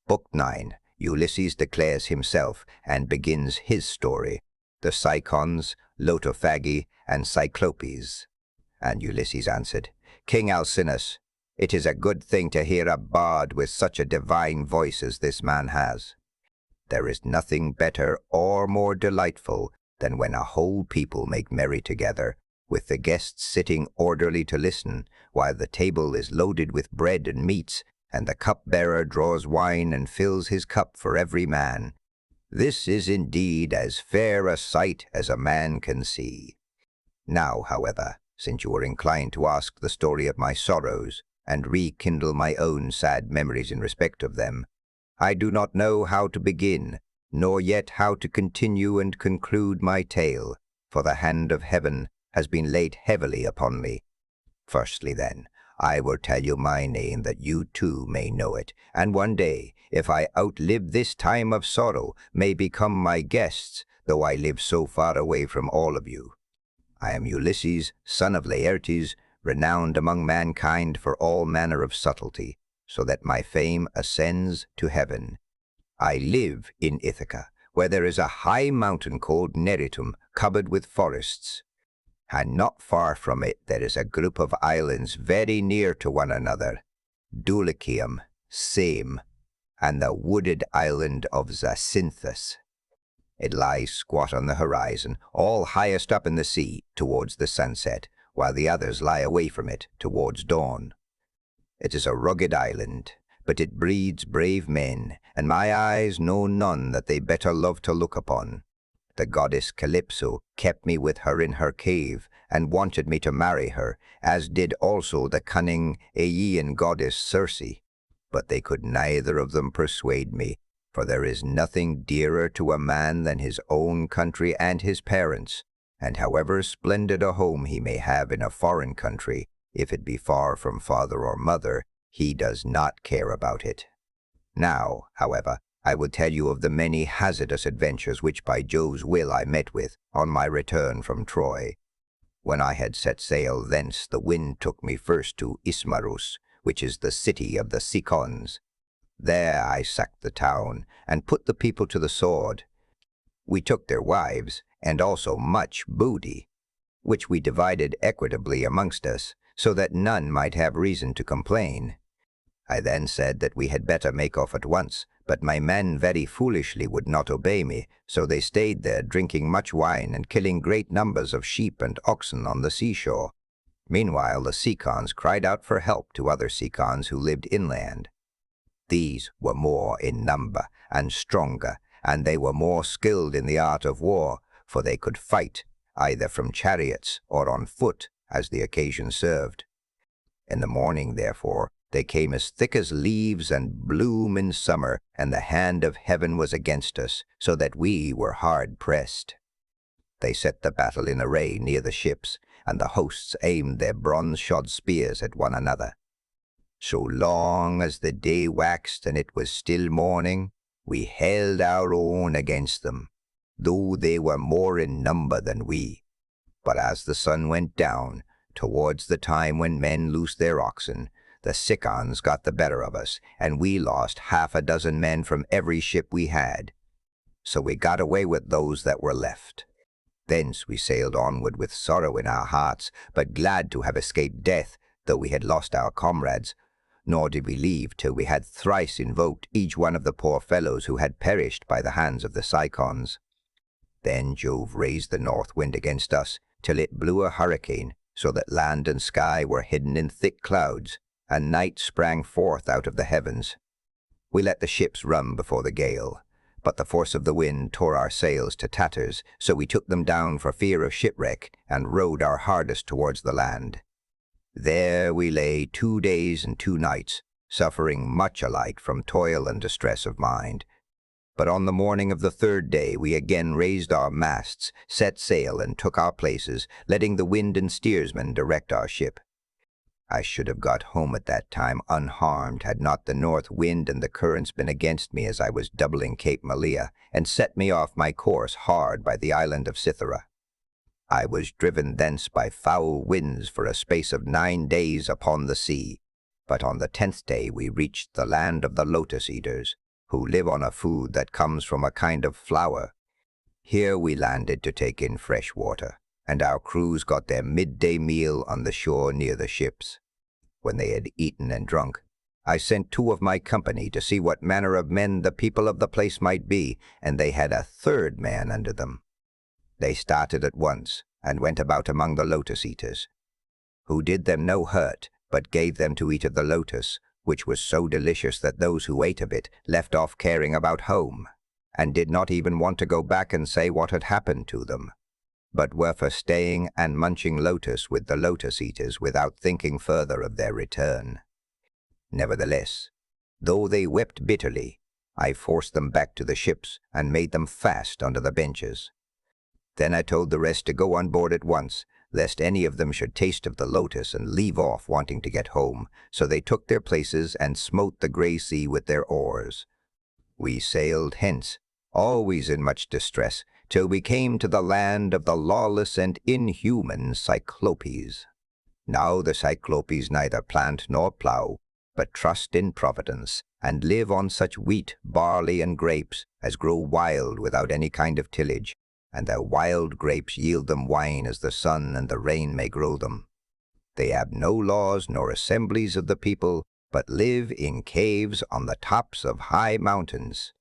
Book 9. Ulysses declares himself and begins his story. The Cicons, Lotophagi, and Cyclopes. And Ulysses answered, King Alcinous, it is a good thing to hear a bard with such a divine voice as this man has. There is nothing better or more delightful than when a whole people make merry together, with the guests sitting orderly to listen, while the table is loaded with bread and meats, and the cupbearer draws wine and fills his cup for every man. This is indeed as fair a sight as a man can see. Now, however, since you are inclined to ask the story of my sorrows, and rekindle my own sad memories in respect of them, I do not know how to begin, nor yet how to continue and conclude my tale, for the hand of heaven has been laid heavily upon me. Firstly, then, I will tell you my name that you too may know it, and one day, if I outlive this time of sorrow, may become my guests, though I live so far away from all of you. I am Ulysses, son of Laertes, renowned among mankind for all manner of subtlety, so that my fame ascends to heaven. I live in Ithaca, where there is a high mountain called Neritum, covered with forests. And not far from it there is a group of islands very near to one another, Dulichium, Same, and the wooded island of Zacynthus. It lies squat on the horizon, all highest up in the sea, towards the sunset, while the others lie away from it, towards dawn. It is a rugged island, but it breeds brave men, and my eyes know none that they better love to look upon. The goddess Calypso kept me with her in her cave, and wanted me to marry her, as did also the cunning Aeaean goddess Circe. But they could neither of them persuade me, for there is nothing dearer to a man than his own country and his parents, and however splendid a home he may have in a foreign country, if it be far from father or mother, he does not care about it. Now, however, I will tell you of the many hazardous adventures which by Jove's will I met with on my return from Troy. When I had set sail thence, the wind took me first to Ismarus, which is the city of the Cicons. There I sacked the town, and put the people to the sword. We took their wives, and also much booty, which we divided equitably amongst us, so that none might have reason to complain. I then said that we had better make off at once, but my men very foolishly would not obey me, so they stayed there drinking much wine and killing great numbers of sheep and oxen on the seashore. Meanwhile the Cicons cried out for help to other Cicons who lived inland. These were more in number and stronger, and they were more skilled in the art of war, for they could fight either from chariots or on foot, as the occasion served. In the morning, therefore, they came as thick as leaves and bloom in summer, and the hand of heaven was against us, so that we were hard pressed. They set the battle in array near the ships, and the hosts aimed their bronze-shod spears at one another. So long as the day waxed and it was still morning, we held our own against them, though they were more in number than we. But as the sun went down, towards the time when men loosed their oxen, the Cicons got the better of us, and we lost 6 men from every ship we had. So we got away with those that were left. Thence we sailed onward with sorrow in our hearts, but glad to have escaped death, though we had lost our comrades. Nor did we leave till we had thrice invoked each one of the poor fellows who had perished by the hands of the Cicons. Then Jove raised the north wind against us, till it blew a hurricane, so that land and sky were hidden in thick clouds, and night sprang forth out of the heavens. We let the ships run before the gale, but the force of the wind tore our sails to tatters, so we took them down for fear of shipwreck, and rowed our hardest towards the land. There we lay 2 days and 2 nights, suffering much alike from toil and distress of mind. But on the morning of the 3rd day we again raised our masts, set sail, and took our places, letting the wind and steersman direct our ship. I should have got home at that time unharmed, had not the north wind and the currents been against me as I was doubling Cape Malea, and set me off my course hard by the island of Cythera. I was driven thence by foul winds for a space of 9 days upon the sea, but on the 10th day we reached the land of the Lotus Eaters, who live on a food that comes from a kind of flower. Here we landed to take in fresh water, and our crews got their midday meal on the shore near the ships. When they had eaten and drunk, I sent 2 of my company to see what manner of men the people of the place might be, and they had a 3rd man under them. They started at once, and went about among the lotus-eaters, who did them no hurt, but gave them to eat of the lotus, which was so delicious that those who ate of it left off caring about home, and did not even want to go back and say what had happened to them, but were for staying and munching lotus with the lotus-eaters without thinking further of their return. Nevertheless, though they wept bitterly, I forced them back to the ships and made them fast under the benches. Then I told the rest to go on board at once, lest any of them should taste of the lotus and leave off wanting to get home. So they took their places and smote the grey sea with their oars. We sailed hence, always in much distress, till we came to the land of the lawless and inhuman Cyclopes. Now the Cyclopes neither plant nor plough, but trust in Providence, and live on such wheat, barley, and grapes as grow wild without any kind of tillage, and their wild grapes yield them wine as the sun and the rain may grow them. They have no laws nor assemblies of the people, but live in caves on the tops of high mountains.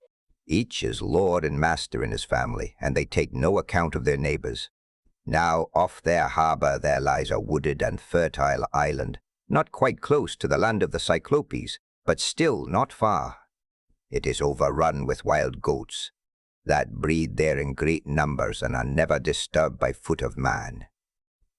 Each is lord and master in his family, and they take no account of their neighbors. Now off their harbor there lies a wooded and fertile island, not quite close to the land of the Cyclopes, but still not far. It is overrun with wild goats, that breed there in great numbers and are never disturbed by foot of man.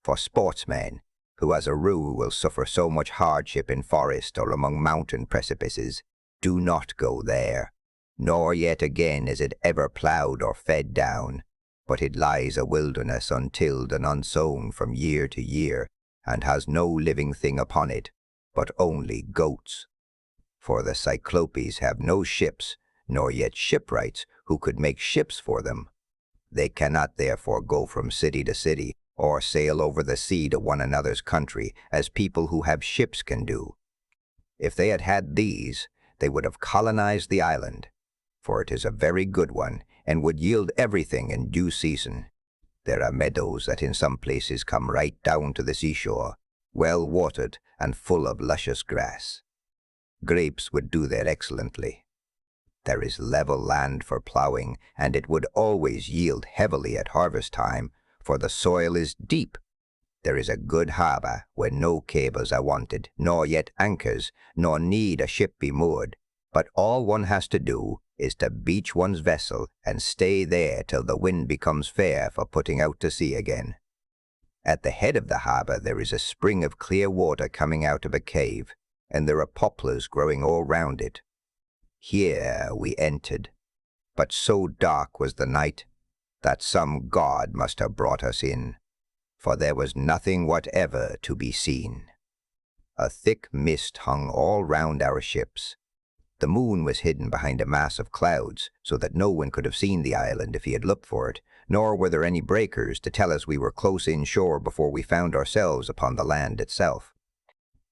For sportsmen, who as a rule will suffer so much hardship in forest or among mountain precipices, do not go there, nor yet again is it ever ploughed or fed down, but it lies a wilderness untilled and unsown from year to year, and has no living thing upon it, but only goats. For the Cyclopes have no ships, nor yet shipwrights who could make ships for them. They cannot therefore go from city to city, or sail over the sea to one another's country, as people who have ships can do. If they had had these, they would have colonized the island, for it is a very good one, and would yield everything in due season. There are meadows that in some places come right down to the seashore, well watered and full of luscious grass. Grapes would do there excellently. There is level land for ploughing, and it would always yield heavily at harvest time, for the soil is deep. There is a good harbor where no cables are wanted, nor yet anchors, nor need a ship be moored, but all one has to do is to beach one's vessel and stay there till the wind becomes fair for putting out to sea again. At the head of the harbor there is a spring of clear water coming out of a cave, and there are poplars growing all round it. Here we entered, but so dark was the night that some god must have brought us in, for there was nothing whatever to be seen. A thick mist hung all round our ships. The moon was hidden behind a mass of clouds, so that no one could have seen the island if he had looked for it, nor were there any breakers to tell us we were close inshore before we found ourselves upon the land itself.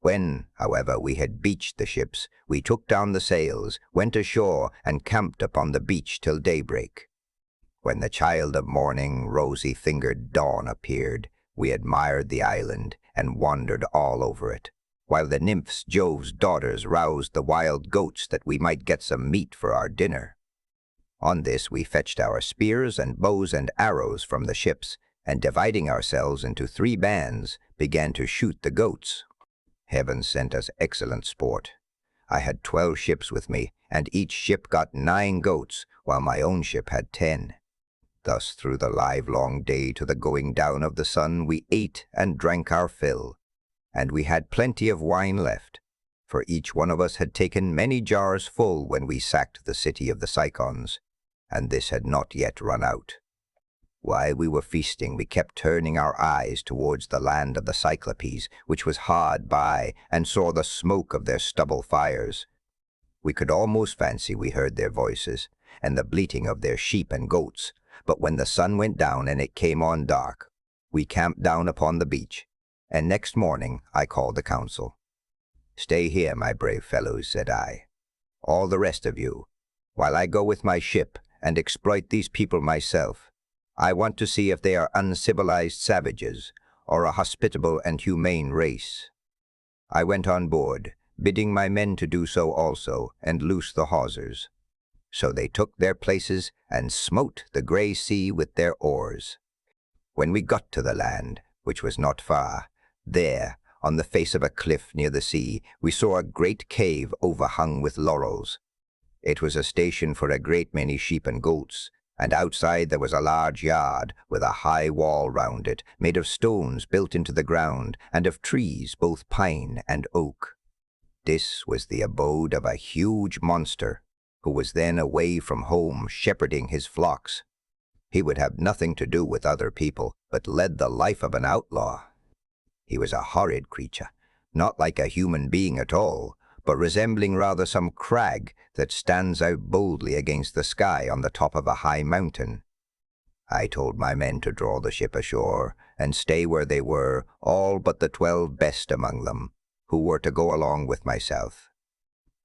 When, however, we had beached the ships, we took down the sails, went ashore, and camped upon the beach till daybreak. When the child of morning, rosy-fingered dawn appeared, we admired the island and wandered all over it, while the nymphs Jove's daughters roused the wild goats that we might get some meat for our dinner. On this we fetched our spears and bows and arrows from the ships, and dividing ourselves into 3 bands, began to shoot the goats. Heaven sent us excellent sport. I had 12 ships with me, and each ship got 9 goats, while my own ship had 10. Thus through the livelong day to the going down of the sun we ate and drank our fill, and we had plenty of wine left, for each one of us had taken many jars full when we sacked the city of the Cyclones, and this had not yet run out. While we were feasting, we kept turning our eyes towards the land of the Cyclopes, which was hard by, and saw the smoke of their stubble fires. We could almost fancy we heard their voices, and the bleating of their sheep and goats, but when the sun went down and it came on dark, we camped down upon the beach, and next morning I called the council. "Stay here, my brave fellows," said I. "All the rest of you, while I go with my ship and exploit these people myself. I want to see if they are uncivilized savages or a hospitable and humane race." I went on board, bidding my men to do so also, and loose the hawsers. So they took their places and smote the grey sea with their oars. When we got to the land, which was not far, there, on the face of a cliff near the sea, we saw a great cave overhung with laurels. It was a station for a great many sheep and goats, and outside there was a large yard with a high wall round it, made of stones built into the ground, and of trees, both pine and oak. This was the abode of a huge monster, who was then away from home shepherding his flocks. He would have nothing to do with other people, but led the life of an outlaw. He was a horrid creature, not like a human being at all, but resembling rather some crag that stands out boldly against the sky on the top of a high mountain. I told my men to draw the ship ashore and stay where they were, all but the 12 best among them, who were to go along with myself.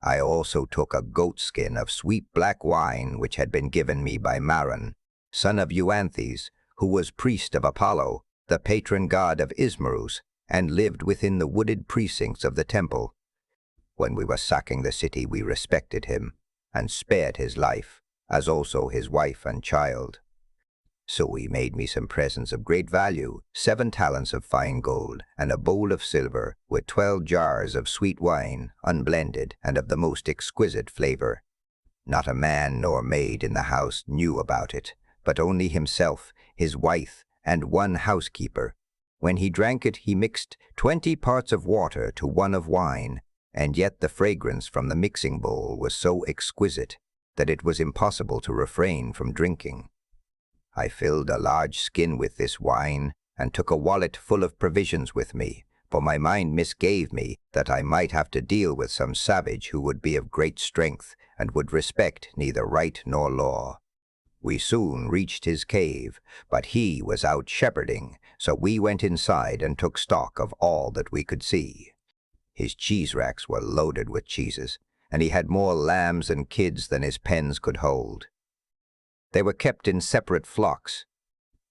I also took a goat skin of sweet black wine which had been given me by Maron, son of Euanthes, who was priest of Apollo, the patron god of Ismarus, and lived within the wooded precincts of the temple. When we were sacking the city, we respected him, and spared his life, as also his wife and child. So he made me some presents of great value, 7 talents of fine gold, and a bowl of silver, with 12 jars of sweet wine, unblended, and of the most exquisite flavor. Not a man nor maid in the house knew about it, but only himself, his wife, and 1 housekeeper. When he drank it, he mixed 20 parts of water to 1 of wine, and yet the fragrance from the mixing bowl was so exquisite that it was impossible to refrain from drinking. I filled a large skin with this wine, and took a wallet full of provisions with me, for my mind misgave me that I might have to deal with some savage who would be of great strength, and would respect neither right nor law. We soon reached his cave, but he was out shepherding, so we went inside and took stock of all that we could see. His cheese racks were loaded with cheeses, and he had more lambs and kids than his pens could hold. They were kept in separate flocks.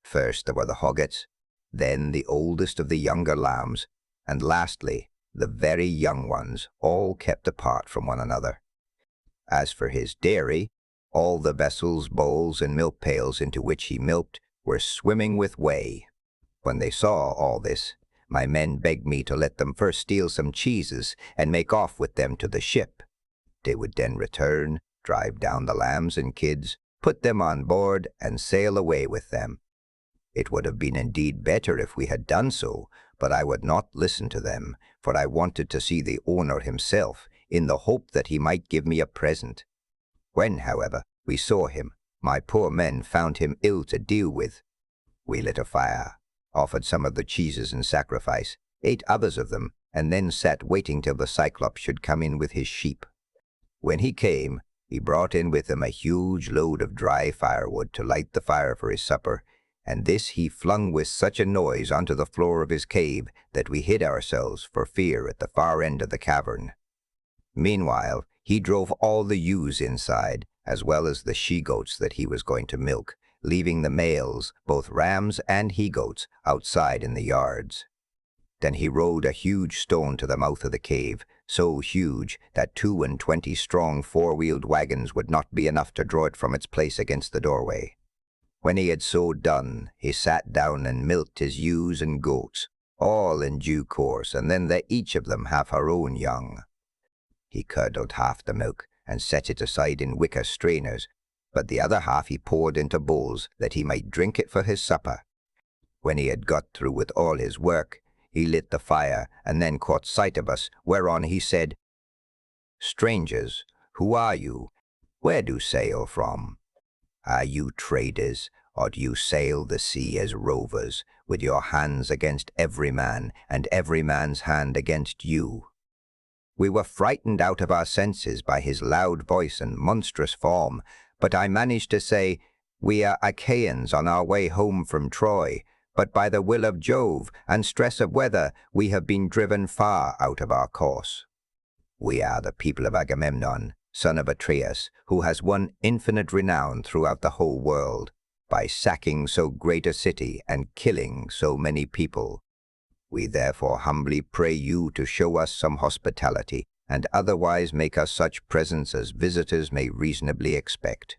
First there were the hoggets, then the oldest of the younger lambs, and lastly the very young ones, all kept apart from one another. As for his dairy, all the vessels, bowls, and milk pails into which he milked were swimming with whey. When they saw all this, my men begged me to let them first steal some cheeses and make off with them to the ship. They would then return, drive down the lambs and kids, put them on board, and sail away with them. It would have been indeed better if we had done so, but I would not listen to them, for I wanted to see the owner himself, in the hope that he might give me a present. When, however, we saw him, my poor men found him ill to deal with. We lit a fire, offered some of the cheeses in sacrifice, ate others of them, and then sat waiting till the Cyclops should come in with his sheep. When he came, he brought in with him a huge load of dry firewood to light the fire for his supper, and this he flung with such a noise onto the floor of his cave that we hid ourselves for fear at the far end of the cavern. Meanwhile, he drove all the ewes inside, as well as the she-goats that he was going to milk, leaving the males, both rams and he-goats, outside in the yards. Then he rolled a huge stone to the mouth of the cave, so huge that 22 strong 4-wheeled wagons would not be enough to draw it from its place against the doorway. When he had so done, he sat down and milked his ewes and goats, all in due course, and then let each of them have her own young. He curdled half the milk and set it aside in wicker strainers, but the other half he poured into bowls that he might drink it for his supper. When he had got through with all his work, he lit the fire and then caught sight of us, whereon he said, "Strangers, who are you? Where do you sail from? Are you traders, or do you sail the sea as rovers, with your hands against every man, and every man's hand against you?" We were frightened out of our senses by his loud voice and monstrous form, but I managed to say, "We are Achaeans on our way home from Troy, but by the will of Jove and stress of weather we have been driven far out of our course. We are the people of Agamemnon, son of Atreus, who has won infinite renown throughout the whole world, by sacking so great a city and killing so many people. We therefore humbly pray you to show us some hospitality, and otherwise make us such presents as visitors may reasonably expect.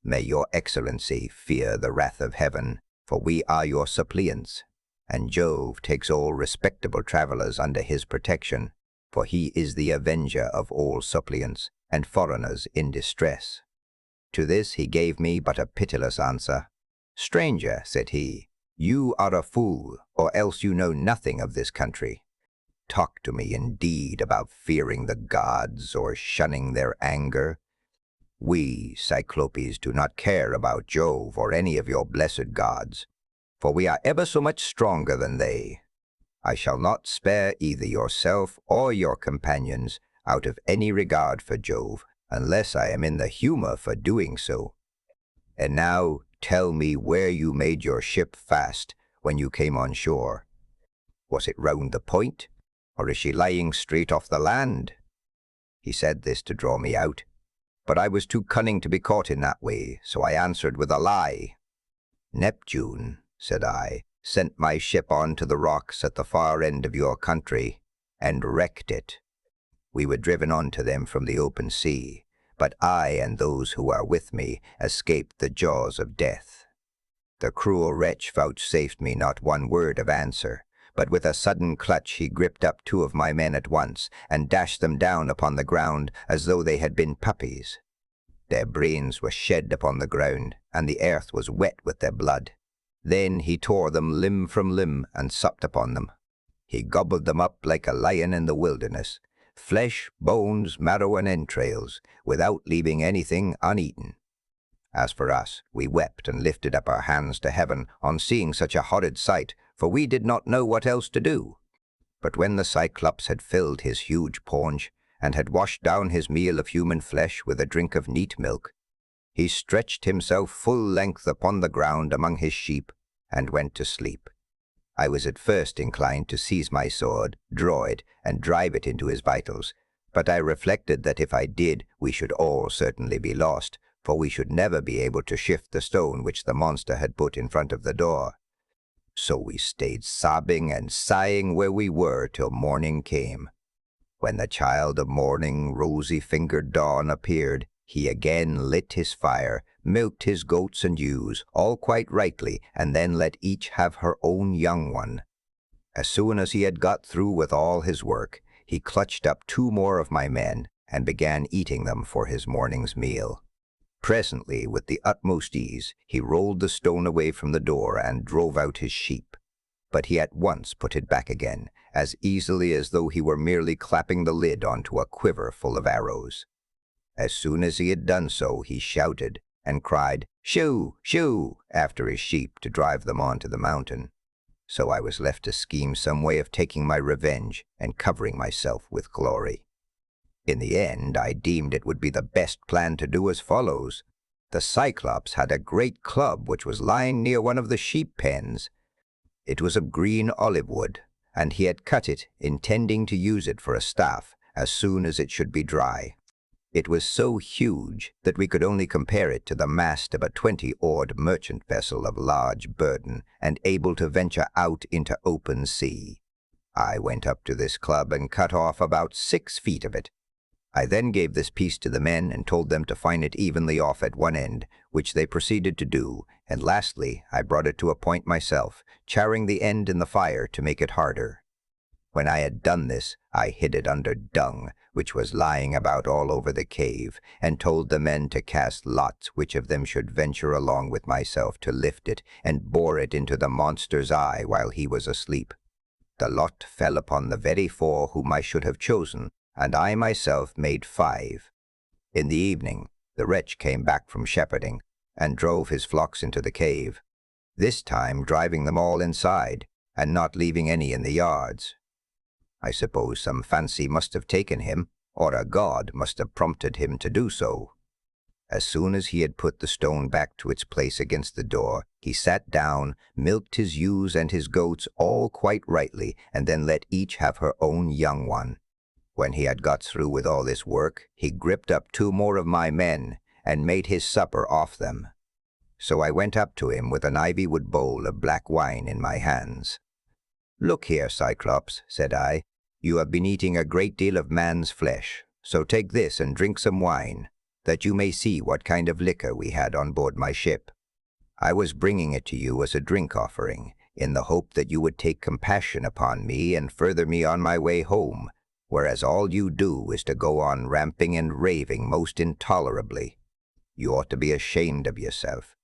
May your excellency fear the wrath of heaven, for we are your suppliants, and Jove takes all respectable travelers under his protection, for he is the avenger of all suppliants and foreigners in distress. To this he gave me but a pitiless answer. Stranger, said he, you are a fool, or else you know nothing of this country. Talk to me indeed about fearing the gods or shunning their anger. We, Cyclopes, do not care about Jove or any of your blessed gods, for we are ever so much stronger than they. I shall not spare either yourself or your companions out of any regard for Jove, unless I am in the humor for doing so. And now tell me where you made your ship fast when you came on shore. Was it round the point, or is she lying straight off the land? He said this to draw me out, but I was too cunning to be caught in that way, so I answered with a lie. Neptune, said I, sent my ship on to the rocks at the far end of your country, and wrecked it. We were driven on to them from the open sea, but I and those who are with me escaped the jaws of death. The cruel wretch vouchsafed me not one word of answer, but with a sudden clutch he gripped up 2 of my men at once, and dashed them down upon the ground as though they had been puppies. Their brains were shed upon the ground, and the earth was wet with their blood. Then he tore them limb from limb and supped upon them. He gobbled them up like a lion in the wilderness, flesh, bones, marrow, and entrails, without leaving anything uneaten. As for us, we wept and lifted up our hands to heaven on seeing such a horrid sight, for we did not know what else to do. But when the Cyclops had filled his huge paunch, and had washed down his meal of human flesh with a drink of neat milk, he stretched himself full length upon the ground among his sheep, and went to sleep. I was at first inclined to seize my sword, draw it, and drive it into his vitals, but I reflected that if I did, we should all certainly be lost, for we should never be able to shift the stone which the monster had put in front of the door. So we stayed sobbing and sighing where we were till morning came. When the child of morning, rosy-fingered dawn, appeared, he again lit his fire, milked his goats and ewes, all quite rightly, and then let each have her own young one. As soon as he had got through with all his work, he clutched up 2 more of my men, and began eating them for his morning's meal. Presently, with the utmost ease, he rolled the stone away from the door and drove out his sheep. But he at once put it back again, as easily as though he were merely clapping the lid onto a quiver full of arrows. As soon as he had done so, he shouted and cried, "Shoo! Shoo!" after his sheep to drive them on to the mountain. So I was left to scheme some way of taking my revenge and covering myself with glory. In the end, I deemed it would be the best plan to do as follows. The Cyclops had a great club which was lying near one of the sheep pens. It was of green olive wood, and he had cut it, intending to use it for a staff as soon as it should be dry. It was so huge that we could only compare it to the mast of a 20-oared merchant vessel of large burden and able to venture out into open sea. I went up to this club and cut off about 6 feet of it. I then gave this piece to the men and told them to fine it evenly off at one end, which they proceeded to do, and lastly I brought it to a point myself, charring the end in the fire to make it harder. When I had done this, I hid it under dung, which was lying about all over the cave, and told the men to cast lots which of them should venture along with myself to lift it and bore it into the monster's eye while he was asleep. The lot fell upon the very 4 whom I should have chosen, and I myself made 5. In the evening, the wretch came back from shepherding, and drove his flocks into the cave, this time driving them all inside, and not leaving any in the yards. I suppose some fancy must have taken him, or a god must have prompted him to do so. As soon as he had put the stone back to its place against the door, he sat down, milked his ewes and his goats all quite rightly, and then let each have her own young one. When he had got through with all this work, he gripped up 2 more of my men and made his supper off them. So I went up to him with an ivywood bowl of black wine in my hands. "Look here, Cyclops," said I, "you have been eating a great deal of man's flesh, so take this and drink some wine, that you may see what kind of liquor we had on board my ship. I was bringing it to you as a drink offering, in the hope that you would take compassion upon me and further me on my way home, whereas all you do is to go on ramping and raving most intolerably. You ought to be ashamed of yourself.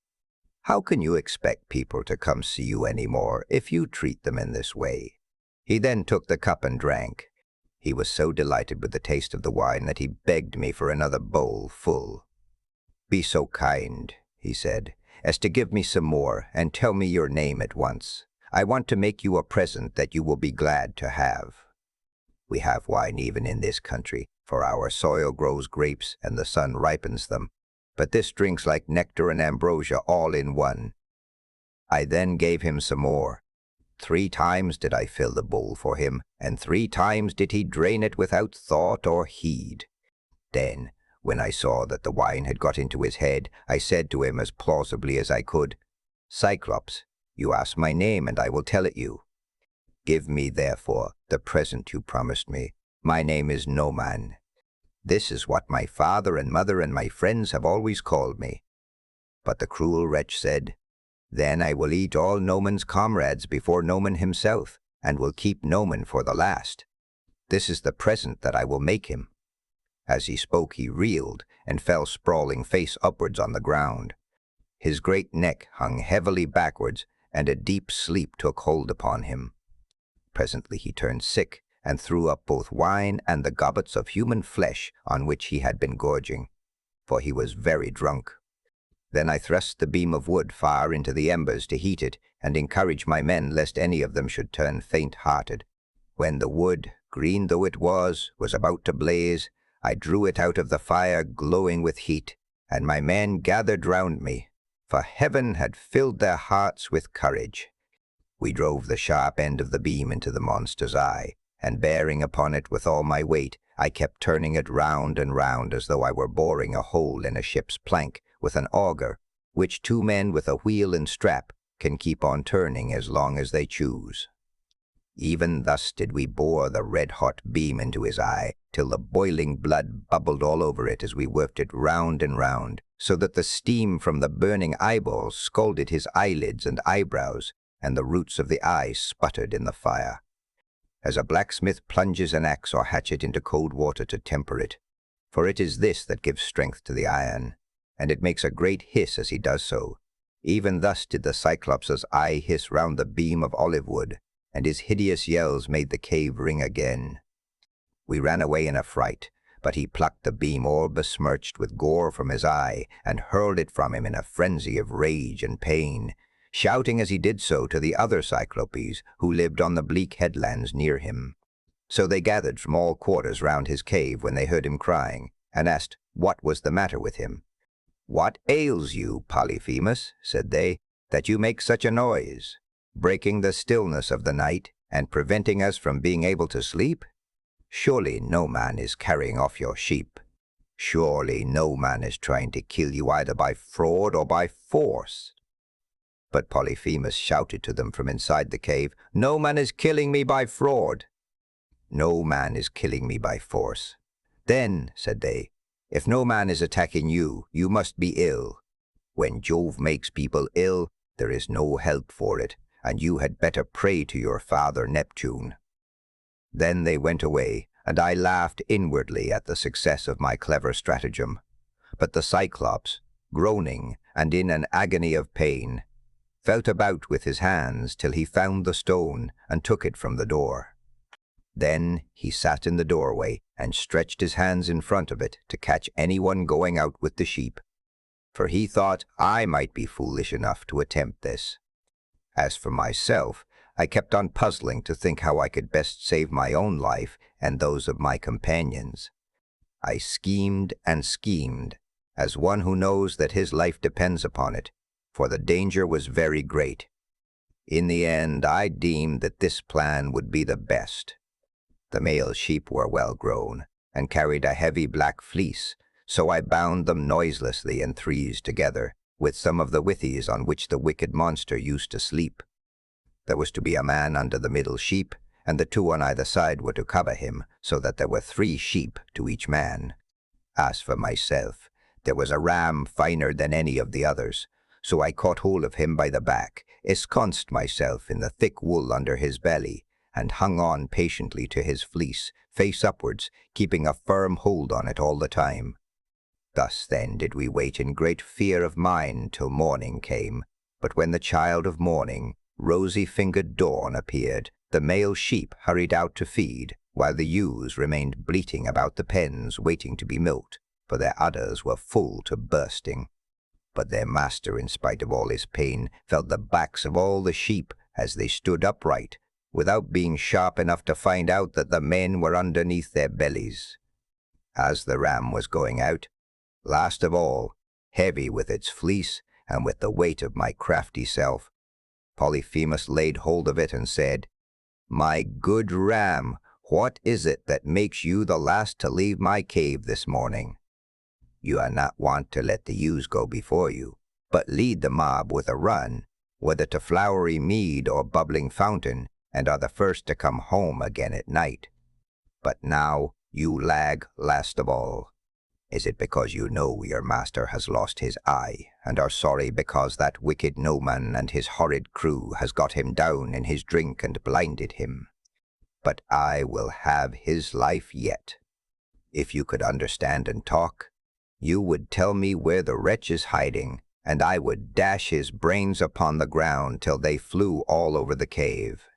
How can you expect people to come see you any more if you treat them in this way?" He then took the cup and drank. He was so delighted with the taste of the wine that he begged me for another bowl full. "Be so kind," he said, "as to give me some more, and tell me your name at once. I want to make you a present that you will be glad to have. We have wine even in this country, for our soil grows grapes and the sun ripens them. But this drinks like nectar and ambrosia all in one." I then gave him some more. 3 times did I fill the bowl for him, and 3 times did he drain it without thought or heed. Then, when I saw that the wine had got into his head, I said to him as plausibly as I could, "Cyclops, you ask my name, and I will tell it you. Give me, therefore, the present you promised me. My name is No Man. This is what my father and mother and my friends have always called me." But the cruel wretch said, "Then I will eat all Noman's comrades before Noman himself, and will keep Noman for the last. This is the present that I will make him." As he spoke, he reeled and fell sprawling face upwards on the ground. His great neck hung heavily backwards, and a deep sleep took hold upon him. Presently he turned sick, and threw up both wine and the gobbets of human flesh on which he had been gorging, for he was very drunk. Then I thrust the beam of wood far into the embers to heat it, and encourage my men lest any of them should turn faint-hearted. When the wood, green though it was about to blaze, I drew it out of the fire glowing with heat, and my men gathered round me, for heaven had filled their hearts with courage. We drove the sharp end of the beam into the monster's eye, and bearing upon it with all my weight, I kept turning it round and round as though I were boring a hole in a ship's plank with an auger, which 2 men with a wheel and strap can keep on turning as long as they choose. Even thus did we bore the red-hot beam into his eye, till the boiling blood bubbled all over it as we worked it round and round, so that the steam from the burning eyeballs scalded his eyelids and eyebrows, and the roots of the eye sputtered in the fire. As a blacksmith plunges an axe or hatchet into cold water to temper it, for it is this that gives strength to the iron, and it makes a great hiss as he does so. Even thus did the Cyclops' eye hiss round the beam of olive wood, and his hideous yells made the cave ring again. We ran away in a fright, but he plucked the beam all besmirched with gore from his eye, and hurled it from him in a frenzy of rage and pain, shouting as he did so to the other Cyclopes who lived on the bleak headlands near him. So they gathered from all quarters round his cave when they heard him crying, and asked what was the matter with him. "What ails you, Polyphemus," said they, "that you make such a noise, breaking the stillness of the night and preventing us from being able to sleep? Surely no man is carrying off your sheep. Surely no man is trying to kill you either by fraud or by force." But Polyphemus shouted to them from inside the cave, "No man is killing me by fraud. No man is killing me by force." "Then," said they, "if no man is attacking you, you must be ill. When Jove makes people ill, there is no help for it, and you had better pray to your father Neptune." Then they went away, and I laughed inwardly at the success of my clever stratagem. But the Cyclops, groaning and in an agony of pain, felt about with his hands till he found the stone and took it from the door. Then he sat in the doorway and stretched his hands in front of it to catch anyone going out with the sheep, for he thought I might be foolish enough to attempt this. As for myself, I kept on puzzling to think how I could best save my own life and those of my companions. I schemed and schemed, as one who knows that his life depends upon it, for the danger was very great. In the end, I deemed that this plan would be the best. The male sheep were well grown, and carried a heavy black fleece, so I bound them noiselessly in threes together, with some of the withies on which the wicked monster used to sleep. There was to be a man under the middle sheep, and the two on either side were to cover him, so that there were 3 sheep to each man. As for myself, there was a ram finer than any of the others, so I caught hold of him by the back, ensconced myself in the thick wool under his belly, and hung on patiently to his fleece, face upwards, keeping a firm hold on it all the time. Thus then did we wait in great fear of mind till morning came, but when the child of morning, rosy-fingered dawn, appeared, the male sheep hurried out to feed, while the ewes remained bleating about the pens waiting to be milked, for their udders were full to bursting. But their master, in spite of all his pain, felt the backs of all the sheep as they stood upright, without being sharp enough to find out that the men were underneath their bellies. As the ram was going out, last of all, heavy with its fleece and with the weight of my crafty self, Polyphemus laid hold of it and said, "My good ram, what is it that makes you the last to leave my cave this morning? You are not wont to let the ewes go before you, but lead the mob with a run, whether to flowery mead or bubbling fountain, and are the first to come home again at night. But now you lag last of all. Is it because you know your master has lost his eye, and are sorry because that wicked Noman and his horrid crew has got him down in his drink and blinded him? But I will have his life yet. If you could understand and talk, you would tell me where the wretch is hiding, and I would dash his brains upon the ground till they flew all over the cave.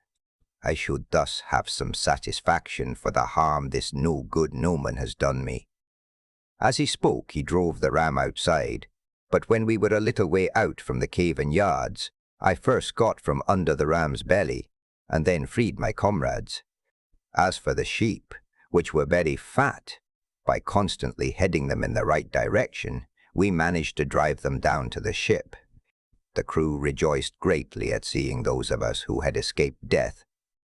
I should thus have some satisfaction for the harm this no good Noman has done me." As he spoke, he drove the ram outside, but when we were a little way out from the cave and yards, I first got from under the ram's belly, and then freed my comrades. As for the sheep, which were very fat, by constantly heading them in the right direction, we managed to drive them down to the ship. The crew rejoiced greatly at seeing those of us who had escaped death,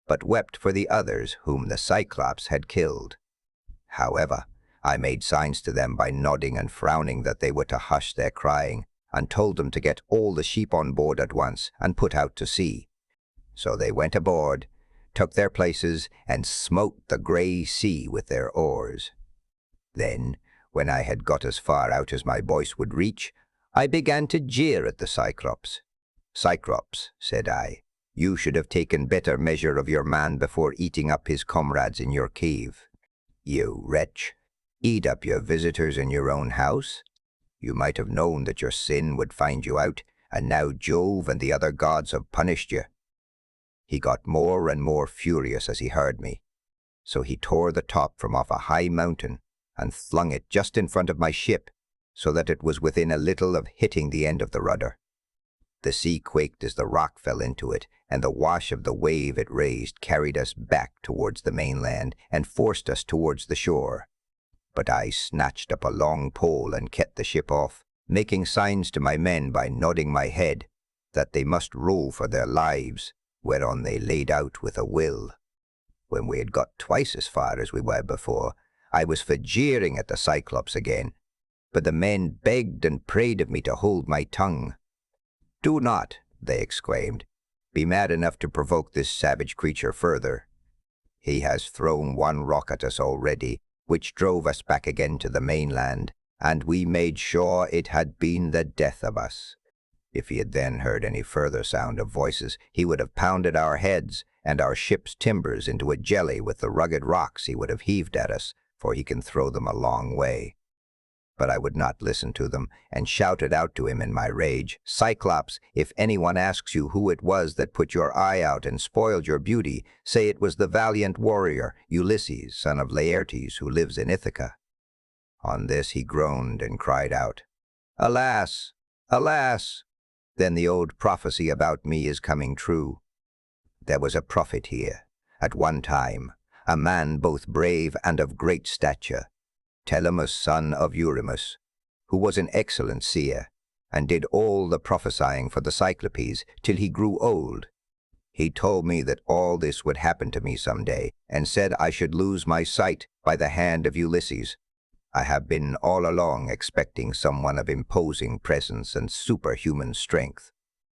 but wept for the others whom the Cyclops had killed. However, I made signs to them by nodding and frowning that they were to hush their crying, and told them to get all the sheep on board at once and put out to sea. So they went aboard, took their places, and smote the grey sea with their oars. Then, when I had got as far out as my voice would reach, I began to jeer at the Cyclops. "Cyclops," said I, "you should have taken better measure of your man before eating up his comrades in your cave. You wretch! Eat up your visitors in your own house? You might have known that your sin would find you out, and now Jove and the other gods have punished you." He got more and more furious as he heard me, so he tore the top from off a high mountain and flung it just in front of my ship, so that it was within a little of hitting the end of the rudder. The sea quaked as the rock fell into it, and the wash of the wave it raised carried us back towards the mainland and forced us towards the shore. But I snatched up a long pole and kept the ship off, making signs to my men by nodding my head that they must row for their lives, whereon they laid out with a will. When we had got twice as far as we were before, I was for jeering at the Cyclops again, but the men begged and prayed of me to hold my tongue. "Do not," they exclaimed, "be mad enough to provoke this savage creature further. He has thrown one rock at us already, which drove us back again to the mainland, and we made sure it had been the death of us. If he had then heard any further sound of voices, he would have pounded our heads and our ship's timbers into a jelly with the rugged rocks he would have heaved at us, for he can throw them a long way." But I would not listen to them, and shouted out to him in my rage, "Cyclops, if anyone asks you who it was that put your eye out and spoiled your beauty, say it was the valiant warrior Ulysses, son of Laertes, who lives in Ithaca." On this he groaned and cried out, "Alas! Alas! Then the old prophecy about me is coming true. There was a prophet here, at one time, a man both brave and of great stature, Telemus, son of Eurymus, who was an excellent seer, and did all the prophesying for the Cyclopes till he grew old. He told me that all this would happen to me someday, and said I should lose my sight by the hand of Ulysses. I have been all along expecting someone of imposing presence and superhuman strength,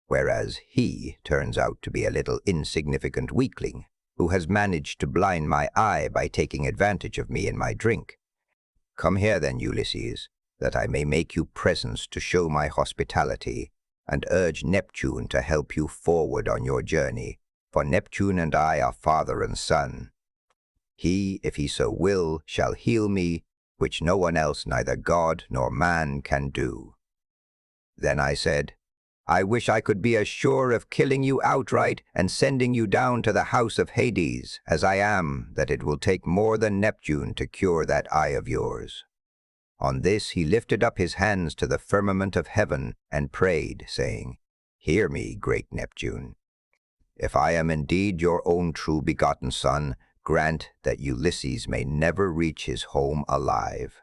whereas he turns out to be a little insignificant weakling who has managed to blind my eye by taking advantage of me and my drink. Come here then, Ulysses, that I may make you presents to show my hospitality, and urge Neptune to help you forward on your journey, for Neptune and I are father and son. He, if he so will, shall heal me, which no one else, neither god nor man, can do. Then I said, I wish I could be as sure of killing you outright and sending you down to the house of Hades, as I am that it will take more than Neptune to cure that eye of yours. On this he lifted up his hands to the firmament of heaven and prayed, saying, Hear me, great Neptune. If I am indeed your own true begotten son, grant that Ulysses may never reach his home alive.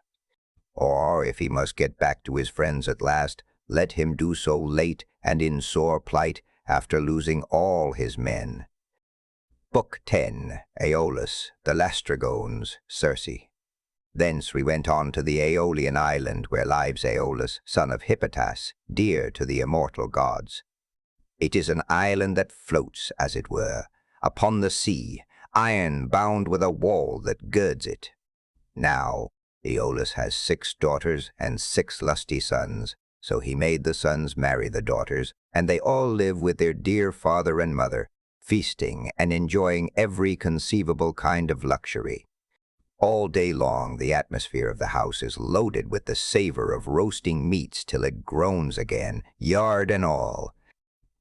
Or, if he must get back to his friends at last, let him do so late and in sore plight after losing all his men. Book 10, Aeolus, the Lastrygones, Circe. Thence we went on to the Aeolian island where lives Aeolus, son of Hippotas, dear to the immortal gods. It is an island that floats, as it were, upon the sea, iron bound with a wall that girds it. Now, Aeolus has 6 daughters and 6 lusty sons, so he made the sons marry the daughters, and they all live with their dear father and mother, feasting and enjoying every conceivable kind of luxury. All day long the atmosphere of the house is loaded with the savor of roasting meats till it groans again, yard and all.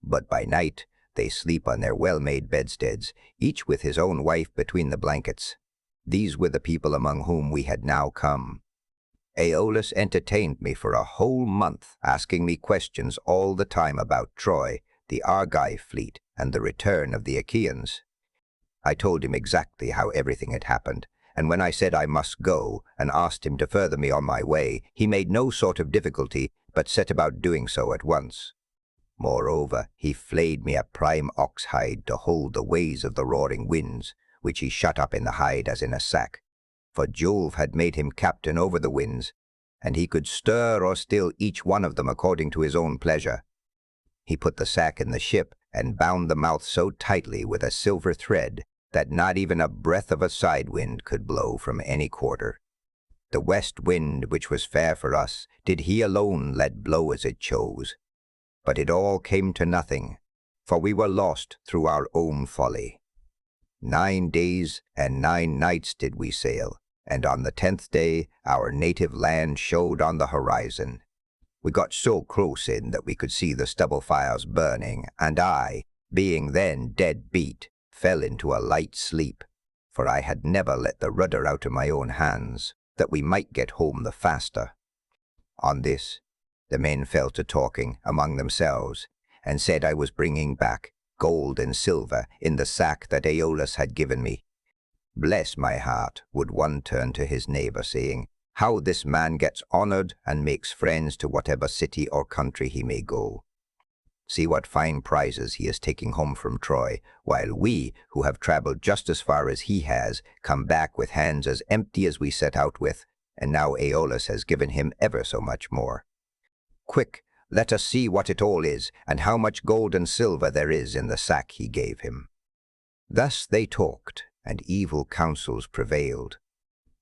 But by night they sleep on their well-made bedsteads, each with his own wife between the blankets. These were the people among whom we had now come. Aeolus entertained me for a whole month, asking me questions all the time about Troy, the Argive fleet, and the return of the Achaeans. I told him exactly how everything had happened, and when I said I must go and asked him to further me on my way, he made no sort of difficulty, but set about doing so at once. Moreover, he flayed me a prime ox hide to hold the ways of the roaring winds, which he shut up in the hide as in a sack. For Jove had made him captain over the winds, and he could stir or still each one of them according to his own pleasure. He put the sack in the ship and bound the mouth so tightly with a silver thread that not even a breath of a side wind could blow from any quarter. The west wind, which was fair for us, did he alone let blow as it chose. But it all came to nothing, for we were lost through our own folly. 9 days and 9 nights did we sail, and on the 10th day our native land showed on the horizon. We got so close in that we could see the stubble fires burning, and I, being then dead beat, fell into a light sleep, for I had never let the rudder out of my own hands, that we might get home the faster. On this, the men fell to talking among themselves, and said I was bringing back gold and silver in the sack that Aeolus had given me. Bless my heart, would one turn to his neighbor, saying, how this man gets honored and makes friends to whatever city or country he may go. See what fine prizes he is taking home from Troy, while we, who have traveled just as far as he has, come back with hands as empty as we set out with, and now Aeolus has given him ever so much more. Quick, let us see what it all is, and how much gold and silver there is in the sack he gave him. Thus they talked, and evil counsels prevailed.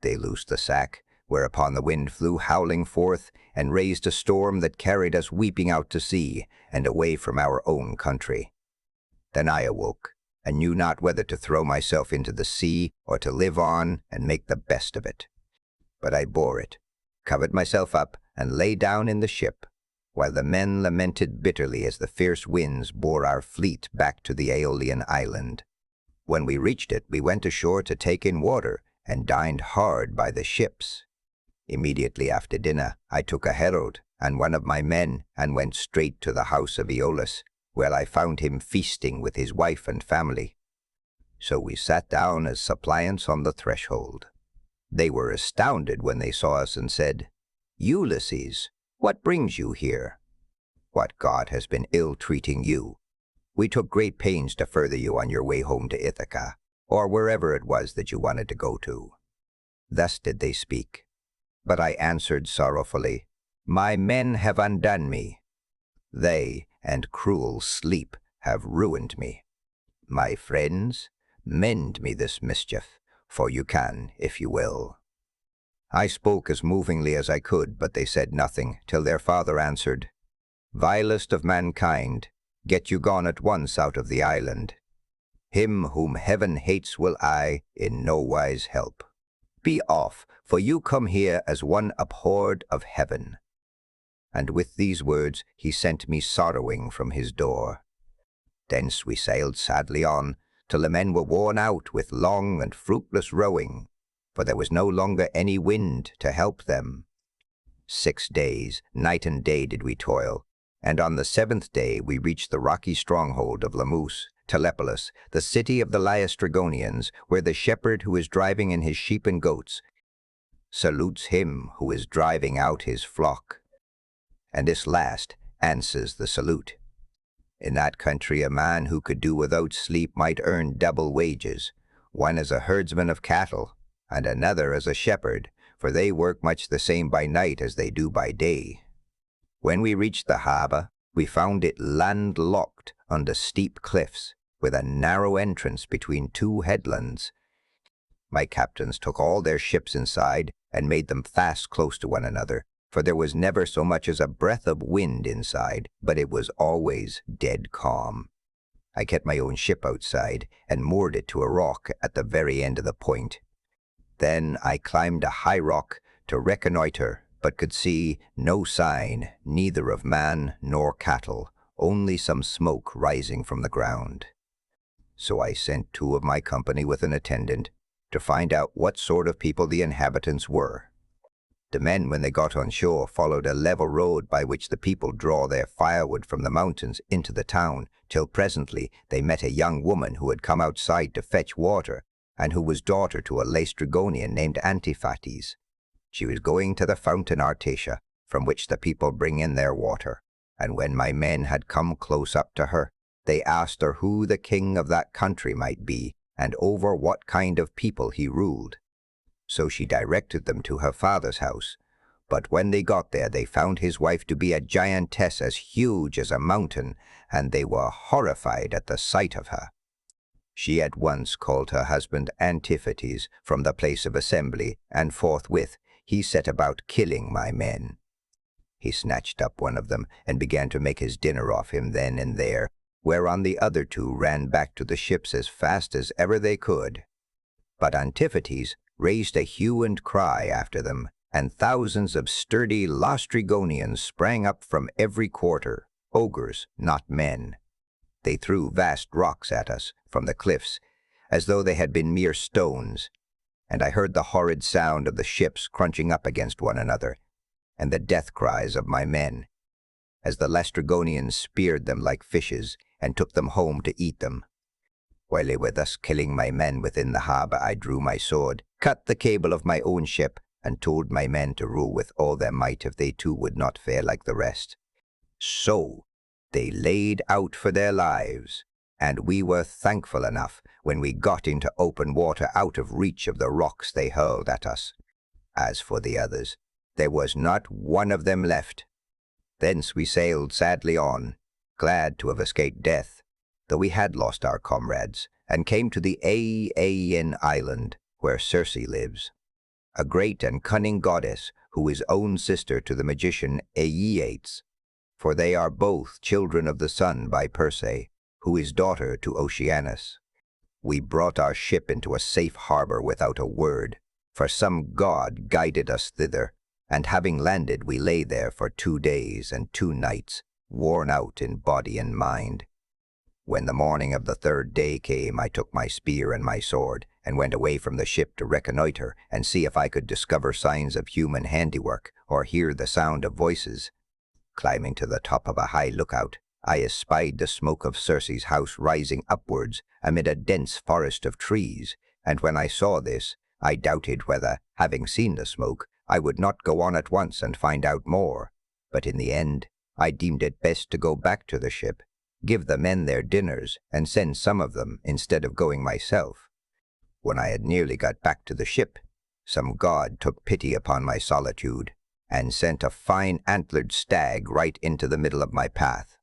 They loosed the sack, whereupon the wind flew howling forth, and raised a storm that carried us weeping out to sea, and away from our own country. Then I awoke, and knew not whether to throw myself into the sea, or to live on and make the best of it. But I bore it, covered myself up, and lay down in the ship, while the men lamented bitterly as the fierce winds bore our fleet back to the Aeolian island. When we reached it, we went ashore to take in water, and dined hard by the ships. Immediately after dinner, I took a herald and one of my men, and went straight to the house of Aeolus, where I found him feasting with his wife and family. So we sat down as suppliants on the threshold. They were astounded when they saw us and said, Ulysses, what brings you here? What god has been ill-treating you? We took great pains to further you on your way home to Ithaca, or wherever it was that you wanted to go to." Thus did they speak. But I answered sorrowfully, "My men have undone me. They and cruel sleep have ruined me. My friends, mend me this mischief, for you can, if you will." I spoke as movingly as I could, but they said nothing, till their father answered, "Vilest of mankind, get you gone at once out of the island. Him whom heaven hates will I in no wise help. Be off, for you come here as one abhorred of heaven." And with these words he sent me sorrowing from his door. Thence we sailed sadly on, till the men were worn out with long and fruitless rowing, for there was no longer any wind to help them. 6 days, night and day, did we toil, and on the 7th day we reached the rocky stronghold of Lemnos, Telepolis, the city of the Laestrygonians, where the shepherd who is driving in his sheep and goats salutes him who is driving out his flock, and this last answers the salute. In that country a man who could do without sleep might earn double wages, one as a herdsman of cattle, and another as a shepherd, for they work much the same by night as they do by day. When we reached the harbour, we found it landlocked under steep cliffs, with a narrow entrance between 2 headlands. My captains took all their ships inside and made them fast close to one another, for there was never so much as a breath of wind inside, but it was always dead calm. I kept my own ship outside and moored it to a rock at the very end of the point. Then I climbed a high rock to reconnoiter, but could see no sign, neither of man nor cattle, only some smoke rising from the ground. So I sent 2 of my company with an attendant to find out what sort of people the inhabitants were. The men, when they got on shore, followed a level road by which the people draw their firewood from the mountains into the town, till presently they met a young woman who had come outside to fetch water, and who was daughter to a Laestrygonian named Antiphates. She was going to the fountain Artacia, from which the people bring in their water, and when my men had come close up to her, they asked her who the king of that country might be, and over what kind of people he ruled. So she directed them to her father's house, but when they got there they found his wife to be a giantess as huge as a mountain, and they were horrified at the sight of her. She at once called her husband Antiphates from the place of assembly, and forthwith he set about killing my men. He snatched up one of them and began to make his dinner off him then and there, whereon the other 2 ran back to the ships as fast as ever they could. But Antiphates raised a hue and cry after them, and thousands of sturdy Laestrygonians sprang up from every quarter, ogres, not men. They threw vast rocks at us from the cliffs, as though they had been mere stones, and I heard the horrid sound of the ships crunching up against one another, and the death cries of my men, as the Laestrygonians speared them like fishes, and took them home to eat them. While they were thus killing my men within the harbour, I drew my sword, cut the cable of my own ship, and told my men to row with all their might if they too would not fare like the rest. So they laid out for their lives, and we were thankful enough when we got into open water out of reach of the rocks they hurled at us. As for the others, there was not one of them left. Thence we sailed sadly on, glad to have escaped death, though we had lost our comrades, and came to the Aeaean island, where Circe lives, a great and cunning goddess who is own sister to the magician Aeates, for they are both children of the sun by Perse, who is daughter to Oceanus. We brought our ship into a safe harbor without a word, for some god guided us thither, and having landed we lay there for 2 days and 2 nights, worn out in body and mind. When the morning of the 3rd day came, I took my spear and my sword, and went away from the ship to reconnoiter and see if I could discover signs of human handiwork or hear the sound of voices. Climbing to the top of a high lookout, I espied the smoke of Circe's house rising upwards amid a dense forest of trees, and when I saw this, I doubted whether, having seen the smoke, I would not go on at once and find out more, but in the end I deemed it best to go back to the ship, give the men their dinners, and send some of them instead of going myself. When I had nearly got back to the ship, some god took pity upon my solitude, and sent a fine antlered stag right into the middle of my path.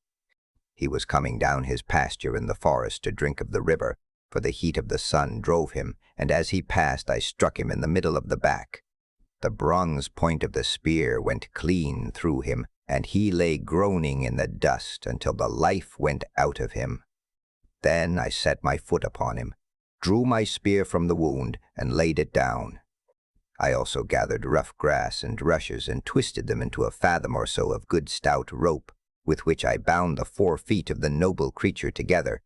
He was coming down his pasture in the forest to drink of the river, for the heat of the sun drove him, and as he passed I struck him in the middle of the back. The bronze point of the spear went clean through him, and he lay groaning in the dust until the life went out of him. Then I set my foot upon him, drew my spear from the wound, and laid it down. I also gathered rough grass and rushes and twisted them into a fathom or so of good stout rope, with which I bound the 4 feet of the noble creature together.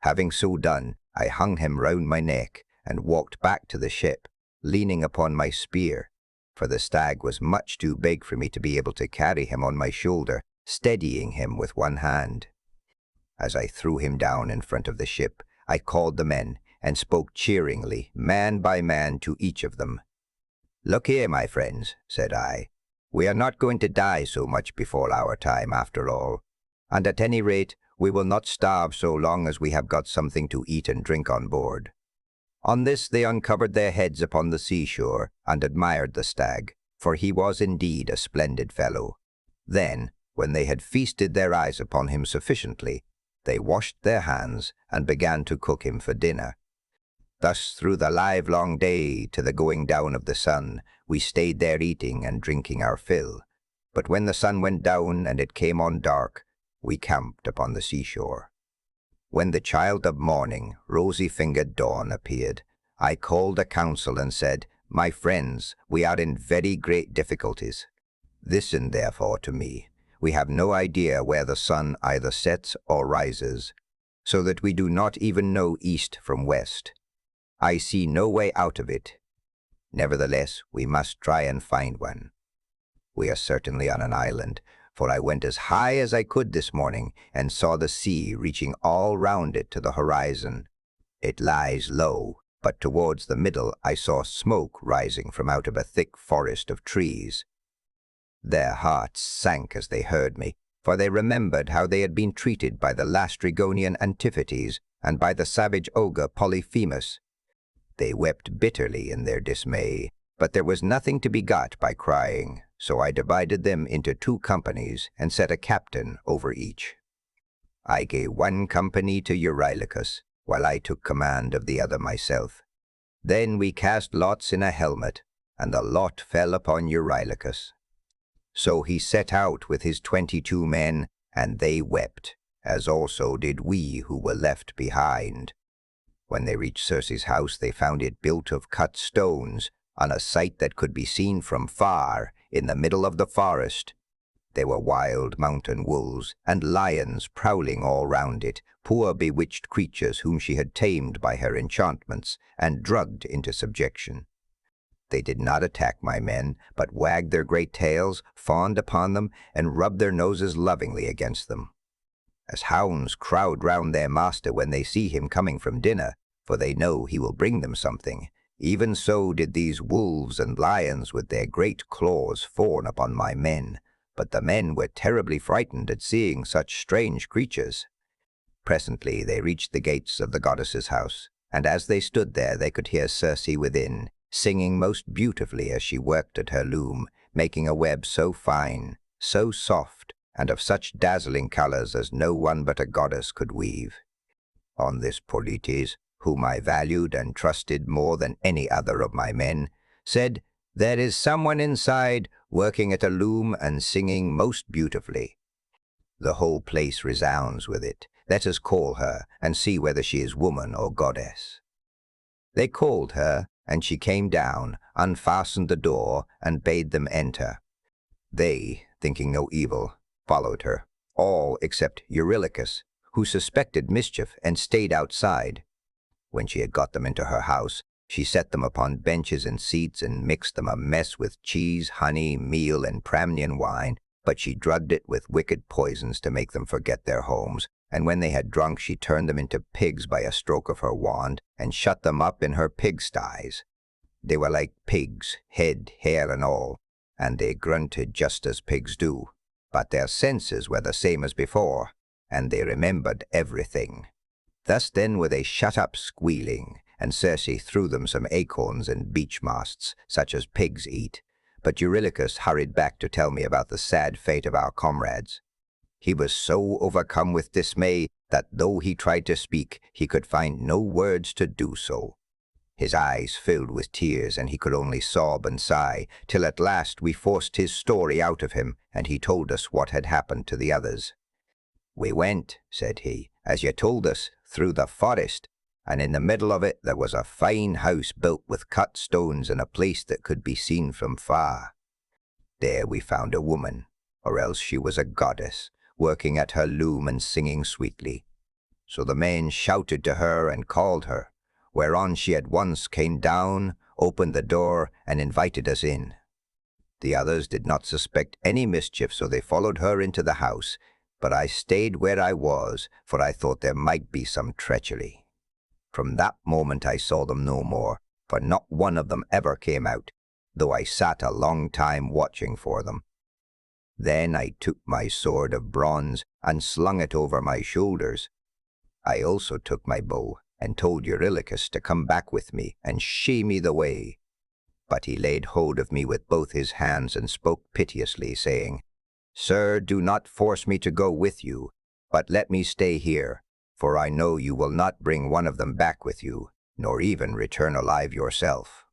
Having so done, I hung him round my neck, and walked back to the ship, leaning upon my spear, for the stag was much too big for me to be able to carry him on my shoulder, steadying him with one hand. As I threw him down in front of the ship, I called the men, and spoke cheeringly, man by man, to each of them. "Look here, my friends," said I, "we are not going to die so much before our time after all, and at any rate we will not starve so long as we have got something to eat and drink on board." On this they uncovered their heads upon the seashore, and admired the stag, for he was indeed a splendid fellow. Then, when they had feasted their eyes upon him sufficiently, they washed their hands, and began to cook him for dinner. Thus through the livelong day to the going down of the sun, we stayed there eating and drinking our fill. But when the sun went down and it came on dark, we camped upon the seashore. When the child of morning, rosy-fingered dawn, appeared, I called a council and said, "My friends, we are in very great difficulties. Listen, therefore, to me. We have no idea where the sun either sets or rises, so that we do not even know east from west. I see no way out of it. Nevertheless, we must try and find one. We are certainly on an island, for I went as high as I could this morning and saw the sea reaching all round it to the horizon. It lies low, but towards the middle I saw smoke rising from out of a thick forest of trees." Their hearts sank as they heard me, for they remembered how they had been treated by the Lastrygonian Antiphates and by the savage ogre Polyphemus. They wept bitterly in their dismay, but there was nothing to be got by crying, so I divided them into 2 companies and set a captain over each. I gave 1 company to Eurylochus, while I took command of the other myself. Then we cast lots in a helmet, and the lot fell upon Eurylochus. So he set out with his 22 men, and they wept, as also did we who were left behind. When they reached Circe's house, they found it built of cut stones, on a site that could be seen from far, in the middle of the forest. There were wild mountain wolves and lions prowling all round it, poor bewitched creatures whom she had tamed by her enchantments and drugged into subjection. They did not attack my men, but wagged their great tails, fawned upon them, and rubbed their noses lovingly against them. As hounds crowd round their master when they see him coming from dinner, for they know he will bring them something, even so did these wolves and lions with their great claws fawn upon my men, but the men were terribly frightened at seeing such strange creatures. Presently they reached the gates of the goddess's house, and as they stood there they could hear Circe within, singing most beautifully as she worked at her loom, making a web so fine, so soft, and of such dazzling colors as no one but a goddess could weave. On this Polites, whom I valued and trusted more than any other of my men, said, "There is someone inside, working at a loom and singing most beautifully. The whole place resounds with it. Let us call her, and see whether she is woman or goddess." They called her, and she came down, unfastened the door, and bade them enter. They, thinking no evil, followed her, all except Eurylochus, who suspected mischief and stayed outside. When she had got them into her house, she set them upon benches and seats and mixed them a mess with cheese, honey, meal, and Pramnian wine, but she drugged it with wicked poisons to make them forget their homes, and when they had drunk she turned them into pigs by a stroke of her wand, and shut them up in her pigsties. They were like pigs, head, hair, and all, and they grunted just as pigs do, but their senses were the same as before, and they remembered everything. Thus then were they shut up squealing, and Circe threw them some acorns and beech masts, such as pigs eat. But Eurylochus hurried back to tell me about the sad fate of our comrades. He was so overcome with dismay that though he tried to speak, he could find no words to do so. His eyes filled with tears, and he could only sob and sigh, till at last we forced his story out of him, and he told us what had happened to the others. "We went," said he, "as you told us, through the forest, and in the middle of it there was a fine house built with cut stones and a place that could be seen from far. There we found a woman, or else she was a goddess, working at her loom and singing sweetly. So the men shouted to her and called her, whereon she at once came down, opened the door, and invited us in. The others did not suspect any mischief, so they followed her into the house, but I stayed where I was, for I thought there might be some treachery. From that moment I saw them no more, for not one of them ever came out, though I sat a long time watching for them. Then I took my sword of bronze and slung it over my shoulders. I also took my bow and told Eurylochus to come back with me and shew me the way. But he laid hold of me with both his hands and spoke piteously, saying, 'Sir, do not force me to go with you, but let me stay here, for I know you will not bring one of them back with you, nor even return alive yourself.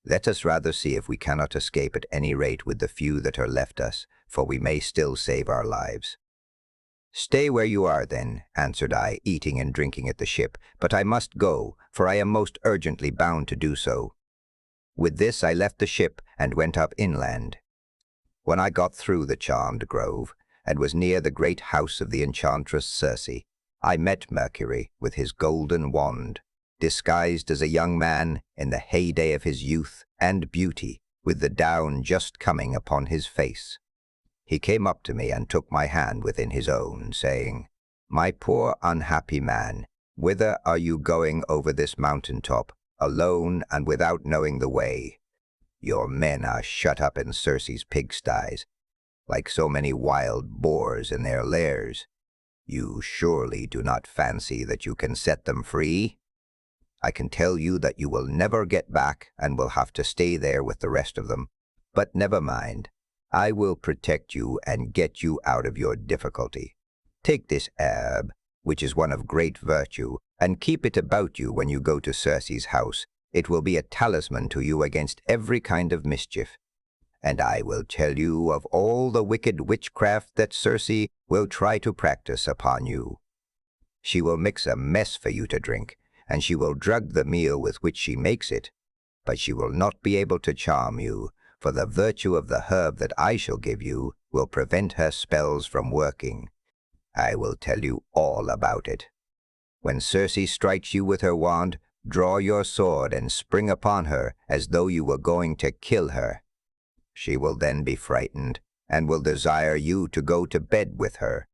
Let us rather see if we cannot escape at any rate with the few that are left us, for we may still save our lives.' 'Stay where you are then,' answered I, eating and drinking at the ship, 'but I must go, for I am most urgently bound to do so.' With this I left the ship and went up inland. When I got through the charmed grove, and was near the great house of the enchantress Circe, I met Mercury with his golden wand, disguised as a young man in the heyday of his youth and beauty, with the down just coming upon his face. He came up to me and took my hand within his own, saying, 'My poor unhappy man, whither are you going over this mountain top, alone and without knowing the way? Your men are shut up in Circe's pigsties, like so many wild boars in their lairs. You surely do not fancy that you can set them free? I can tell you that you will never get back and will have to stay there with the rest of them. But never mind. I will protect you and get you out of your difficulty. Take this herb, which is one of great virtue, and keep it about you when you go to Circe's house. It will be a talisman to you against every kind of mischief. And I will tell you of all the wicked witchcraft that Circe will try to practice upon you. She will mix a mess for you to drink, and she will drug the meal with which she makes it. But she will not be able to charm you, for the virtue of the herb that I shall give you will prevent her spells from working. I will tell you all about it. When Circe strikes you with her wand, draw your sword and spring upon her as though you were going to kill her. She will then be frightened, and will desire you to go to bed with her.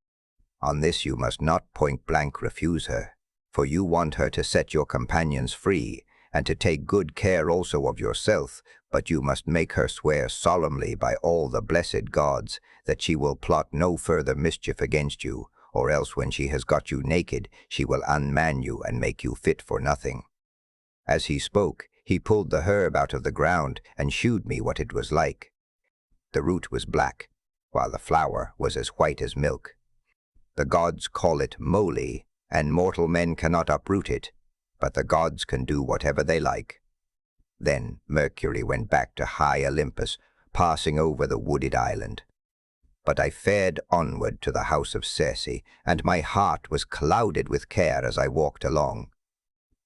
On this you must not point-blank refuse her, for you want her to set your companions free, and to take good care also of yourself, but you must make her swear solemnly by all the blessed gods that she will plot no further mischief against you, or else when she has got you naked, she will unman you and make you fit for nothing." As he spoke, he pulled the herb out of the ground and shewed me what it was like. The root was black, while the flower was as white as milk. The gods call it moly, and mortal men cannot uproot it, but the gods can do whatever they like. Then Mercury went back to high Olympus, passing over the wooded island. But I fared onward to the house of Circe, and my heart was clouded with care as I walked along.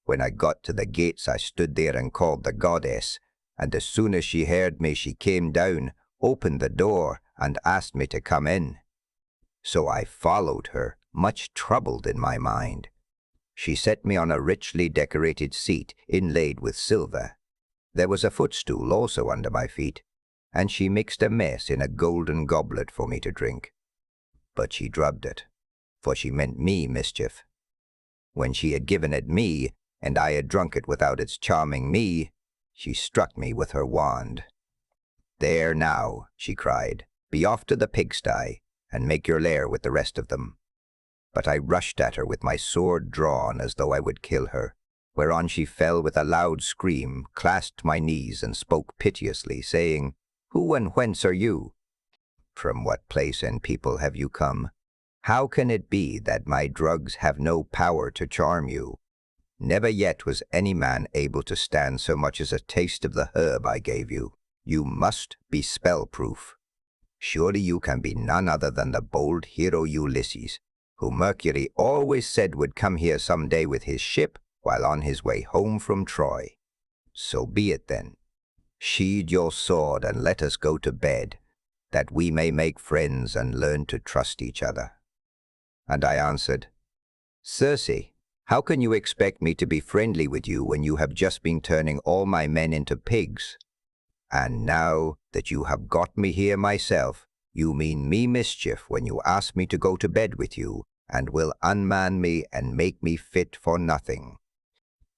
When I got to the gates, I stood there and called the goddess, and as soon as she heard me, she came down, opened the door, and asked me to come in. So I followed her, much troubled in my mind. She set me on a richly decorated seat inlaid with silver. There was a footstool also under my feet, and she mixed a mess in a golden goblet for me to drink. But she drubbed it, for she meant me mischief. When she had given it me, and I had drunk it without its charming me, she struck me with her wand. "There now," she cried, "be off to the pigsty, and make your lair with the rest of them." But I rushed at her with my sword drawn as though I would kill her, whereon she fell with a loud scream, clasped my knees, and spoke piteously, saying, "Who and whence are you? From what place and people have you come? How can it be that my drugs have no power to charm you? Never yet was any man able to stand so much as a taste of the herb I gave you. You must be spell-proof. Surely you can be none other than the bold hero Ulysses, who Mercury always said would come here some day with his ship while on his way home from Troy. So be it then. Sheathe your sword and let us go to bed, that we may make friends and learn to trust each other." And I answered, "Circe, how can you expect me to be friendly with you when you have just been turning all my men into pigs? And now that you have got me here myself, you mean me mischief when you ask me to go to bed with you, and will unman me and make me fit for nothing.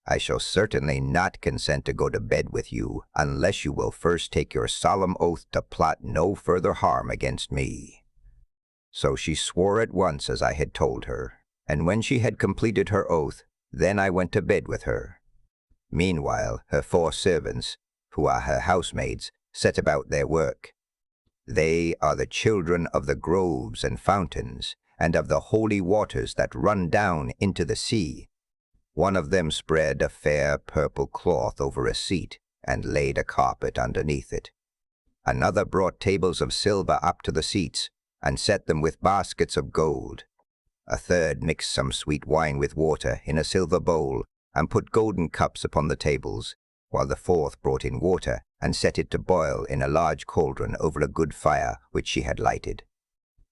I shall certainly not consent to go to bed with you unless you will first take your solemn oath to plot no further harm against me." So she swore at once as I had told her, and when she had completed her oath, then I went to bed with her. Meanwhile, her 4 servants, who are her housemaids, set about their work. They are the children of the groves and fountains, and of the holy waters that run down into the sea. One of them spread a fair purple cloth over a seat, and laid a carpet underneath it. Another brought tables of silver up to the seats, and set them with baskets of gold. A third mixed some sweet wine with water in a silver bowl, and put golden cups upon the tables, while the fourth brought in water, and set it to boil in a large cauldron over a good fire which she had lighted.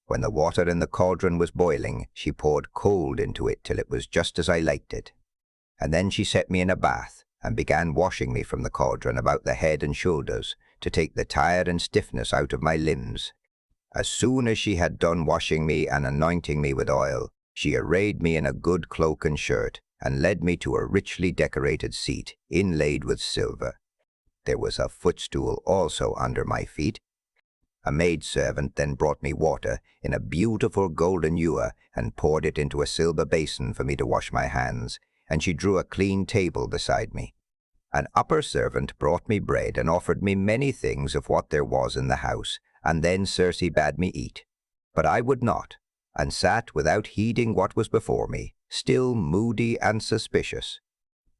When the water in the cauldron was boiling, she poured cold into it till it was just as I liked it. And then she set me in a bath, and began washing me from the cauldron about the head and shoulders, to take the tire and stiffness out of my limbs. As soon as she had done washing me and anointing me with oil, she arrayed me in a good cloak and shirt, and led me to a richly decorated seat, inlaid with silver. There was a footstool also under my feet. A maidservant then brought me water in a beautiful golden ewer, and poured it into a silver basin for me to wash my hands, and she drew a clean table beside me. An upper servant brought me bread, and offered me many things of what there was in the house, and then Circe bade me eat. But I would not, and sat without heeding what was before me, still moody and suspicious.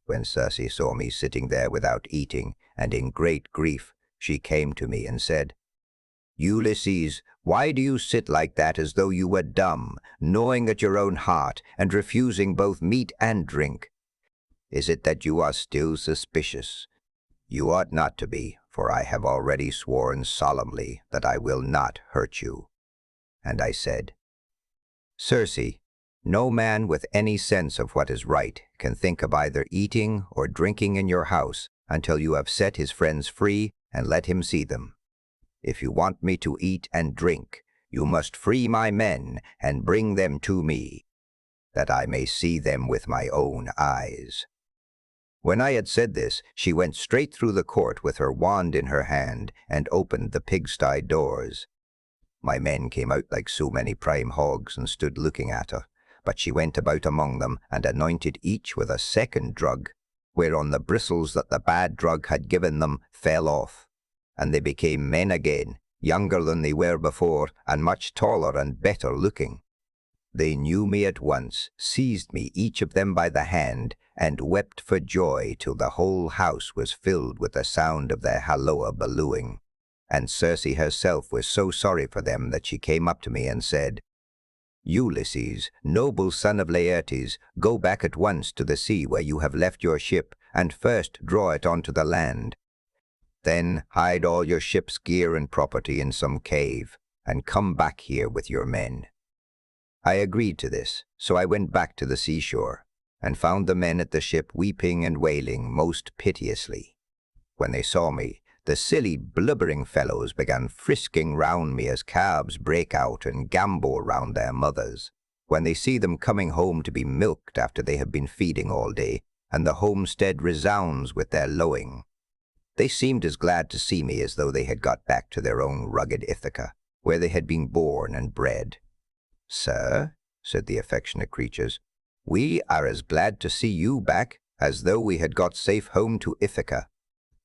When Circe saw me sitting there without eating, and in great grief, she came to me and said, "Ulysses, why do you sit like that as though you were dumb, gnawing at your own heart, and refusing both meat and drink? Is it that you are still suspicious? You ought not to be, for I have already sworn solemnly that I will not hurt you." And I said, "Circe, no man with any sense of what is right can think of either eating or drinking in your house until you have set his friends free and let him see them. If you want me to eat and drink, you must free my men and bring them to me, that I may see them with my own eyes." When I had said this, she went straight through the court with her wand in her hand, and opened the pigsty doors. My men came out like so many prime hogs, and stood looking at her, but she went about among them, and anointed each with a second drug, whereon the bristles that the bad drug had given them fell off, and they became men again, younger than they were before, and much taller and better looking. They knew me at once, seized me each of them by the hand, and wept for joy till the whole house was filled with the sound of their halloo-ballooing. And Circe herself was so sorry for them that she came up to me and said, "Ulysses, noble son of Laertes, go back at once to the sea where you have left your ship, and first draw it onto the land. Then hide all your ship's gear and property in some cave, and come back here with your men." I agreed to this, so I went back to the seashore, and found the men at the ship weeping and wailing most piteously. When they saw me, the silly blubbering fellows began frisking round me as calves break out and gambol round their mothers, when they see them coming home to be milked after they have been feeding all day, and the homestead resounds with their lowing. They seemed as glad to see me as though they had got back to their own rugged Ithaca, where they had been born and bred. "Sir," said the affectionate creatures. "We are as glad to see you back as though we had got safe home to Ithaca.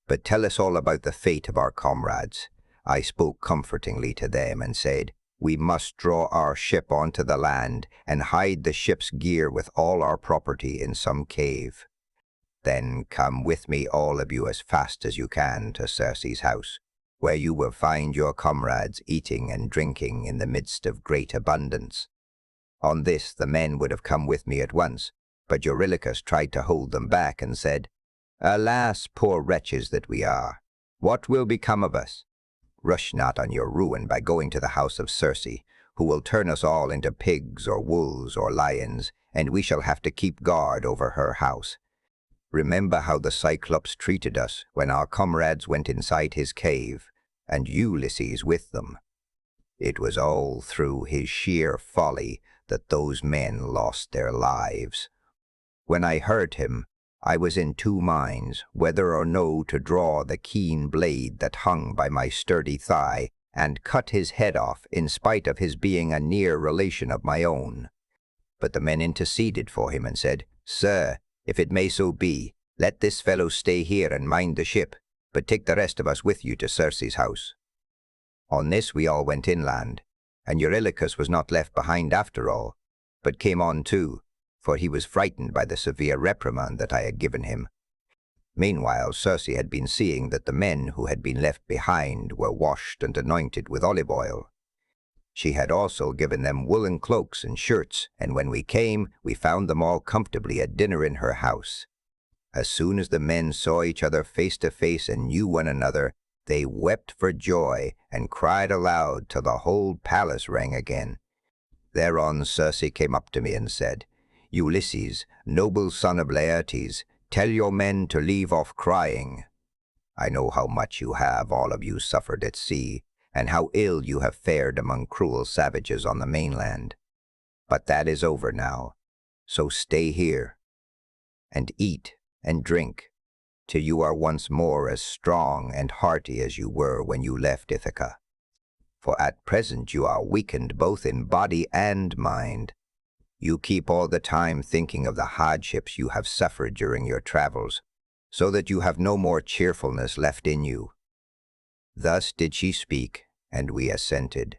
But tell us all about the fate of our comrades." I spoke comfortingly to them and said, "We must draw our ship onto the land and hide the ship's gear with all our property in some cave. Then come with me, all of you, as fast as you can to Circe's house, where you will find your comrades eating and drinking in the midst of great abundance." On this the men would have come with me at once, but Eurylochus tried to hold them back and said, "Alas, poor wretches that we are! What will become of us? Rush not on your ruin by going to the house of Circe, who will turn us all into pigs or wolves or lions, and we shall have to keep guard over her house. Remember how the Cyclops treated us when our comrades went inside his cave, and Ulysses with them. It was all through his sheer folly that those men lost their lives. When I heard him, I was in two minds whether or no to draw the keen blade that hung by my sturdy thigh and cut his head off in spite of his being a near relation of my own. But the men interceded for him and said, "Sir, if it may so be, let this fellow stay here and mind the ship, but take the rest of us with you to Circe's house." On this we all went inland, and Eurylochus was not left behind after all, but came on too, for he was frightened by the severe reprimand that I had given him. Meanwhile, Circe had been seeing that the men who had been left behind were washed and anointed with olive oil. She had also given them woolen cloaks and shirts, and when we came, we found them all comfortably at dinner in her house. As soon as the men saw each other face to face and knew one another, they wept for joy and cried aloud till the whole palace rang again. Thereon Circe came up to me and said, "Ulysses, noble son of Laertes, tell your men to leave off crying. I know how much you have, all of you, suffered at sea, and how ill you have fared among cruel savages on the mainland. But that is over now, so stay here, and eat and drink, till you are once more as strong and hearty as you were when you left Ithaca. For at present you are weakened both in body and mind. You keep all the time thinking of the hardships you have suffered during your travels, so that you have no more cheerfulness left in you." Thus did she speak, and we assented.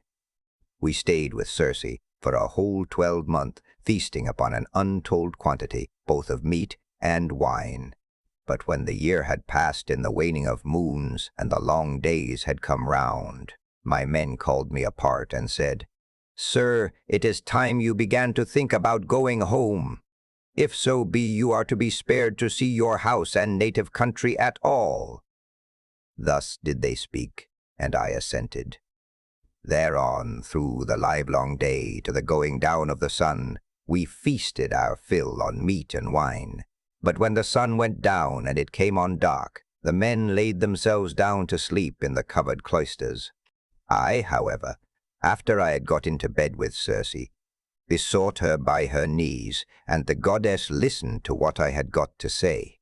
We stayed with Circe for a whole 12-month, feasting upon an untold quantity both of meat and wine. But when the year had passed in the waning of moons and the long days had come round, my men called me apart and said, "Sir, it is time you began to think about going home. If so be you are to be spared to see your house and native country at all." Thus did they speak, and I assented. Thereon, through the livelong day to the going down of the sun, we feasted our fill on meat and wine. But when the sun went down and it came on dark, the men laid themselves down to sleep in the covered cloisters. I, however, after I had got into bed with Circe, besought her by her knees, and the goddess listened to what I had got to say.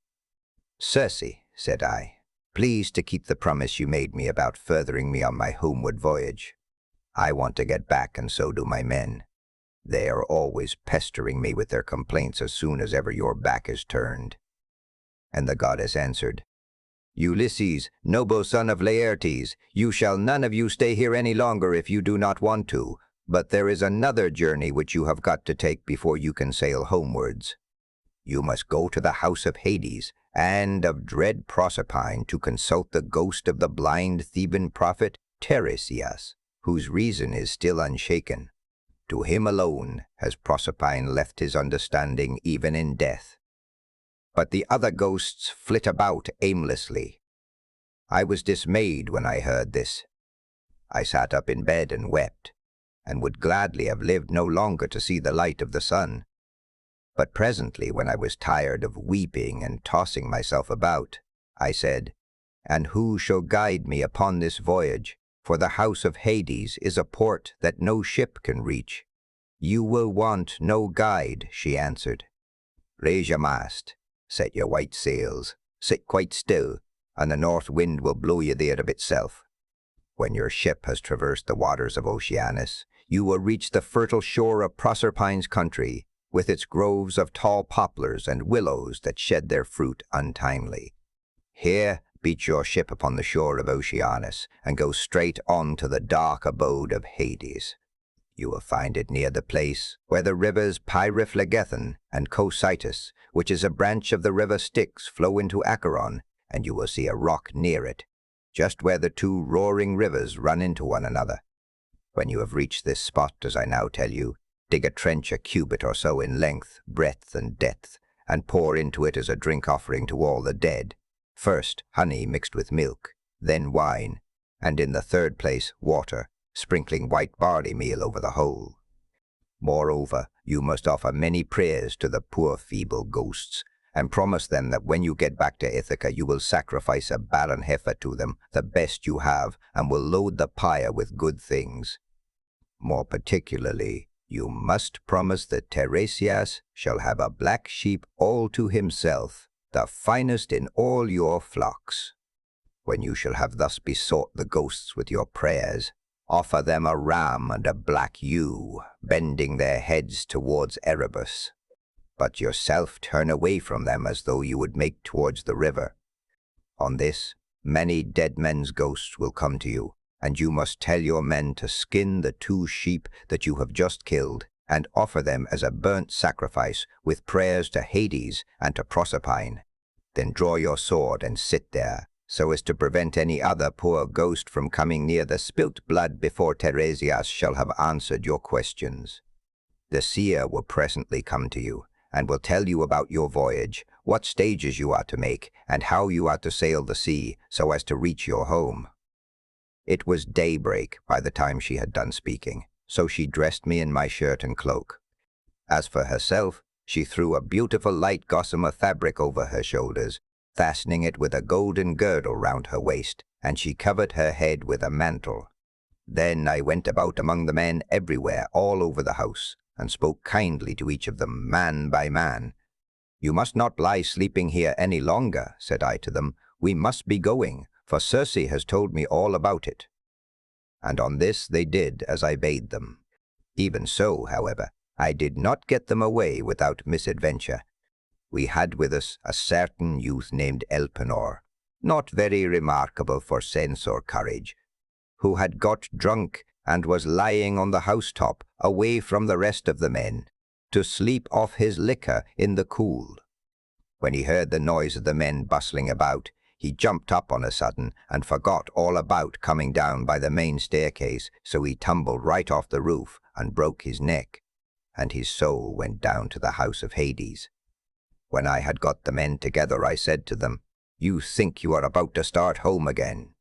"Circe," said I, "please to keep the promise you made me about furthering me on my homeward voyage. I want to get back, and so do my men. They are always pestering me with their complaints as soon as ever your back is turned." And the goddess answered, "Ulysses, noble son of Laertes, you shall none of you stay here any longer if you do not want to, but there is another journey which you have got to take before you can sail homewards. You must go to the house of Hades and of dread Proserpine to consult the ghost of the blind Theban prophet Tiresias, whose reason is still unshaken. To him alone has Proserpine left his understanding even in death. But the other ghosts flit about aimlessly." I was dismayed when I heard this. I sat up in bed and wept, and would gladly have lived no longer to see the light of the sun. But presently, when I was tired of weeping and tossing myself about, I said, "And who shall guide me upon this voyage? For the house of Hades is a port that no ship can reach." "You will want no guide," she answered. "Raise your mast, set your white sails, sit quite still, and the north wind will blow you there of itself. When your ship has traversed the waters of Oceanus, you will reach the fertile shore of Proserpine's country, with its groves of tall poplars and willows that shed their fruit untimely. Here beach your ship upon the shore of Oceanus, and go straight on to the dark abode of Hades. You will find it near the place where the rivers Pyriphlegethon and Cocytus, which is a branch of the river Styx, flow into Acheron, and you will see a rock near it, just where the two roaring rivers run into one another. When you have reached this spot, as I now tell you, dig a trench a cubit or so in length, breadth, and depth, and pour into it as a drink offering to all the dead. First, honey mixed with milk, then wine, and in the third place, water, sprinkling white barley meal over the whole. Moreover, you must offer many prayers to the poor feeble ghosts, and promise them that when you get back to Ithaca you will sacrifice a barren heifer to them, the best you have, and will load the pyre with good things. More particularly, you must promise that Tiresias shall have a black sheep all to himself, the finest in all your flocks. When you shall have thus besought the ghosts with your prayers, offer them a ram and a black ewe, bending their heads towards Erebus. But yourself turn away from them as though you would make towards the river. On this, many dead men's ghosts will come to you, and you must tell your men to skin the 2 sheep that you have just killed, and offer them as a burnt sacrifice, with prayers to Hades and to Proserpine. Then draw your sword and sit there, so as to prevent any other poor ghost from coming near the spilt blood before Tiresias shall have answered your questions. The seer will presently come to you, and will tell you about your voyage, what stages you are to make, and how you are to sail the sea so as to reach your home. It was daybreak by the time she had done speaking, so she dressed me in my shirt and cloak. As for herself, she threw a beautiful light gossamer fabric over her shoulders, fastening it with a golden girdle round her waist, and she covered her head with a mantle. Then I went about among the men everywhere, all over the house, and spoke kindly to each of them, man by man. "You must not lie sleeping here any longer," said I to them. "We must be going, for Circe has told me all about it." And on this they did as I bade them. Even so, however, I did not get them away without misadventure. We had with us a certain youth named Elpenor, not very remarkable for sense or courage, who had got drunk and was lying on the housetop away from the rest of the men, to sleep off his liquor in the cool. When he heard the noise of the men bustling about, he jumped up on a sudden and forgot all about coming down by the main staircase, so he tumbled right off the roof and broke his neck, and his soul went down to the house of Hades. When I had got the men together, I said to them, "You think you are about to start home again.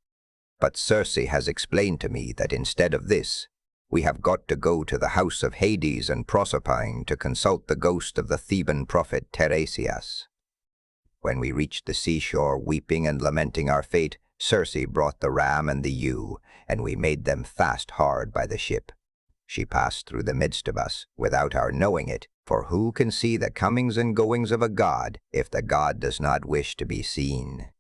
But Circe has explained to me that instead of this, we have got to go to the house of Hades and Proserpine to consult the ghost of the Theban prophet Tiresias." When we reached the seashore, weeping and lamenting our fate, Circe brought the ram and the ewe, and we made them fast hard by the ship. She passed through the midst of us, without our knowing it, for who can see the comings and goings of a god if the god does not wish to be seen?